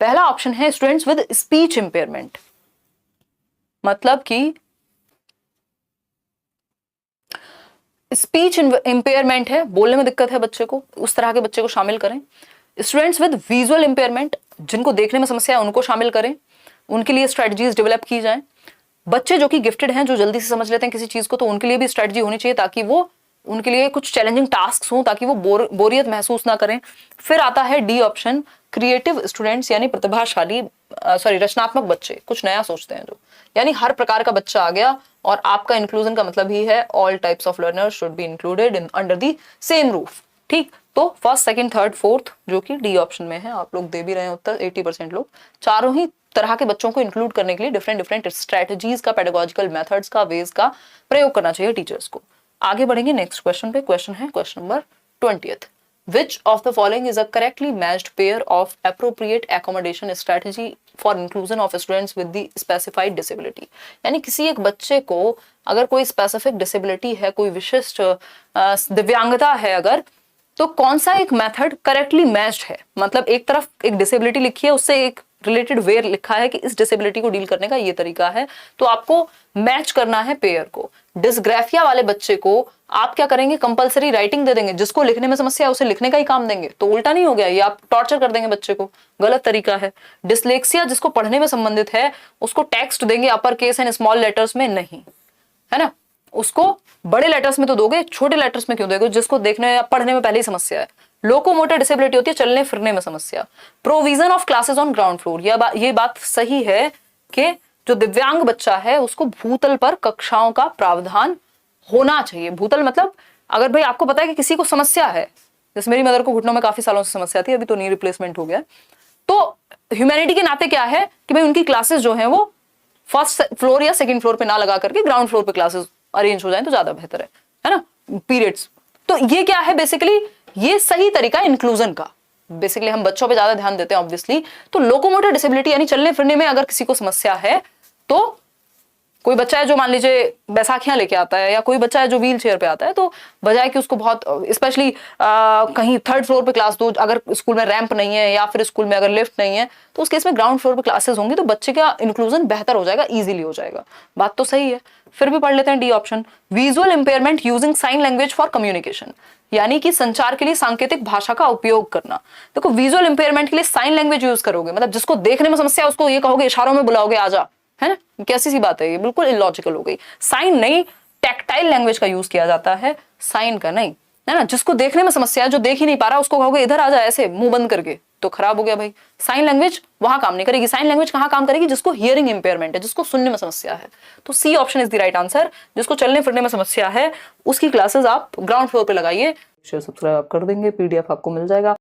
पहला ऑप्शन है स्टूडेंट्स विद स्पीच इंपेयरमेंट, मतलब कि स्पीच इंपेयरमेंट है, बोलने में दिक्कत है बच्चे को, उस तरह के बच्चे को शामिल करें। स्टूडेंट्स विद विजुअल इंपेयरमेंट, जिनको देखने में समस्या है उनको शामिल करें, उनके लिए स्ट्रेटजीज डेवलप की जाए। बच्चे जो कि गिफ्टेड हैं, जो जल्दी से समझ लेते हैं किसी चीज को, तो उनके लिए भी स्ट्रेटजी होनी चाहिए ताकि वो, उनके लिए कुछ चैलेंजिंग टास्क हों ताकि वो बोरियत महसूस ना करें। फिर आता है डी ऑप्शन, क्रिएटिव स्टूडेंट्स, यानी प्रतिभाशाली रचनात्मक बच्चे, कुछ नया सोचते हैं जो, यानी हर प्रकार का बच्चा आ गया। और आपका इंक्लूजन का मतलब ही है all types of learners should be included in under the same roof. ठीक, तो फर्स्ट, सेकंड, थर्ड, फोर्थ जो कि डी ऑप्शन में है, आप लोग दे भी रहे हैं उत्तर 80% लोग। चारों ही तरह के बच्चों को इंक्लूड करने के लिए डिफरेंट डिफरेंट स्ट्रेटजीज का, पेडागोजिकल मेथड्स का, वेज का प्रयोग करना चाहिए टीचर्स को। आगे बढ़ेंगे नेक्स्ट क्वेश्चन पे। क्वेश्चन है question number 20th, which of the following is a correctly matched pair of appropriate accommodation strategy for inclusion of students with the specified disability। यानी किसी एक बच्चे को अगर कोई स्पेसिफिक डिसेबिलिटी है, कोई विशिष्ट दिव्यांगता है अगर, तो कौन सा एक मेथड करेक्टली मैच्ड है, मतलब एक तरफ एक डिसेबिलिटी लिखी है, उससे एक रिलेटेड वे लिखा है कि इस डिसेबिलिटी को डील करने का ये तरीका है, तो आपको मैच करना है पेयर को। डिस्ग्राफिया वाले बच्चे को आप क्या करेंगे, कंपलसरी राइटिंग दे देंगे, जिसको लिखने में समस्या है उसे लिखने का ही काम देंगे, तो उल्टा नहीं हो गया, ये आप टॉर्चर कर देंगे बच्चे को, गलत तरीका है। डिसलेक्सिया जिसको पढ़ने में संबंधित है उसको टेक्स्ट देंगे upper case and small letters में, नहीं है ना, उसको बड़े लेटर्स में तो दोगे, छोटे लेटर्स में क्यों दोगे, जिसको देखने या पढ़ने में पहले ही समस्या है। लोकोमोटर डिसेबिलिटी होती है चलने फिरने में समस्या। Provision of classes on ground floor, ये बात सही है कि जो दिव्यांग बच्चा है उसको भूतल पर कक्षाओं का प्रावधान होना चाहिए। भूतल मतलब अगर भाई आपको पता है कि किसी को समस्या है, जैसे मेरी मदर को घुटनों में काफी सालों से समस्या थी, अभी तो नी रिप्लेसमेंट हो गया, तो ह्यूमैनिटी के नाते क्या है कि भाई उनकी क्लासेस जो है वो फर्स्ट फ्लोर या सेकंड फ्लोर पे ना लगा करके ग्राउंड फ्लोर पे क्लासेस अरेंज हो जाए तो ज्यादा बेहतर है ना, पीरियड्स। तो ये क्या है बेसिकली, ये सही तरीका इंक्लूजन का। बेसिकली हम बच्चों पे ज्यादा ध्यान देते हैं ऑब्वियसली, तो लोकोमोटर डिसेबिलिटी यानी चलने फिरने में अगर किसी को समस्या है, तो कोई बच्चा है जो मान लीजिए बैसाखियां लेके आता है, या कोई बच्चा है जो व्हील चेयर पे आता है, तो बजाय कि उसको बहुत स्पेशली कहीं थर्ड फ्लोर पे क्लास दो, अगर स्कूल में रैंप नहीं है या फिर स्कूल में अगर लिफ्ट नहीं है, तो उस केस में ग्राउंड फ्लोर पे क्लासेस होंगी, तो बच्चे का इंक्लूजन बेहतर हो जाएगा, इजीली हो जाएगा। बात तो सही है। फिर भी पढ़ लेते हैं D option, visual impairment using sign language for communication, यानी कि संचार के लिए सांकेतिक भाषा का उपयोग करना। देखो विजुअल इंपेयरमेंट के लिए साइन लैंग्वेज यूज करोगे, मतलब जिसको देखने में समस्या है उसको ये कहोगे, इशारों में बुलाओगे आजा, है ना, कैसी सी बात है ये, बिल्कुल इलॉजिकल हो गई। साइन नहीं, टैक्टाइल लैंग्वेज का यूज किया जाता है, साइन का नहीं, है ना। जिसको देखने में समस्या है, जो देख ही नहीं पा रहा, उसको कहोगे इधर आ जा ऐसे मुंह बंद करके, तो खराब हो गया भाई। साइन लैंग्वेज वहां काम नहीं करेगी। साइन लैंग्वेज कहां काम करेगी, जिसको हियरिंग इंपेयरमेंट है, जिसको सुनने में समस्या है। तो C option is the right answer. जिसको चलने फिरने में समस्या है उसकी क्लासेस आप ग्राउंड फ्लोर पे लगाइए। शेयर सब्सक्राइब कर देंगे, पीडीएफ आपको मिल जाएगा।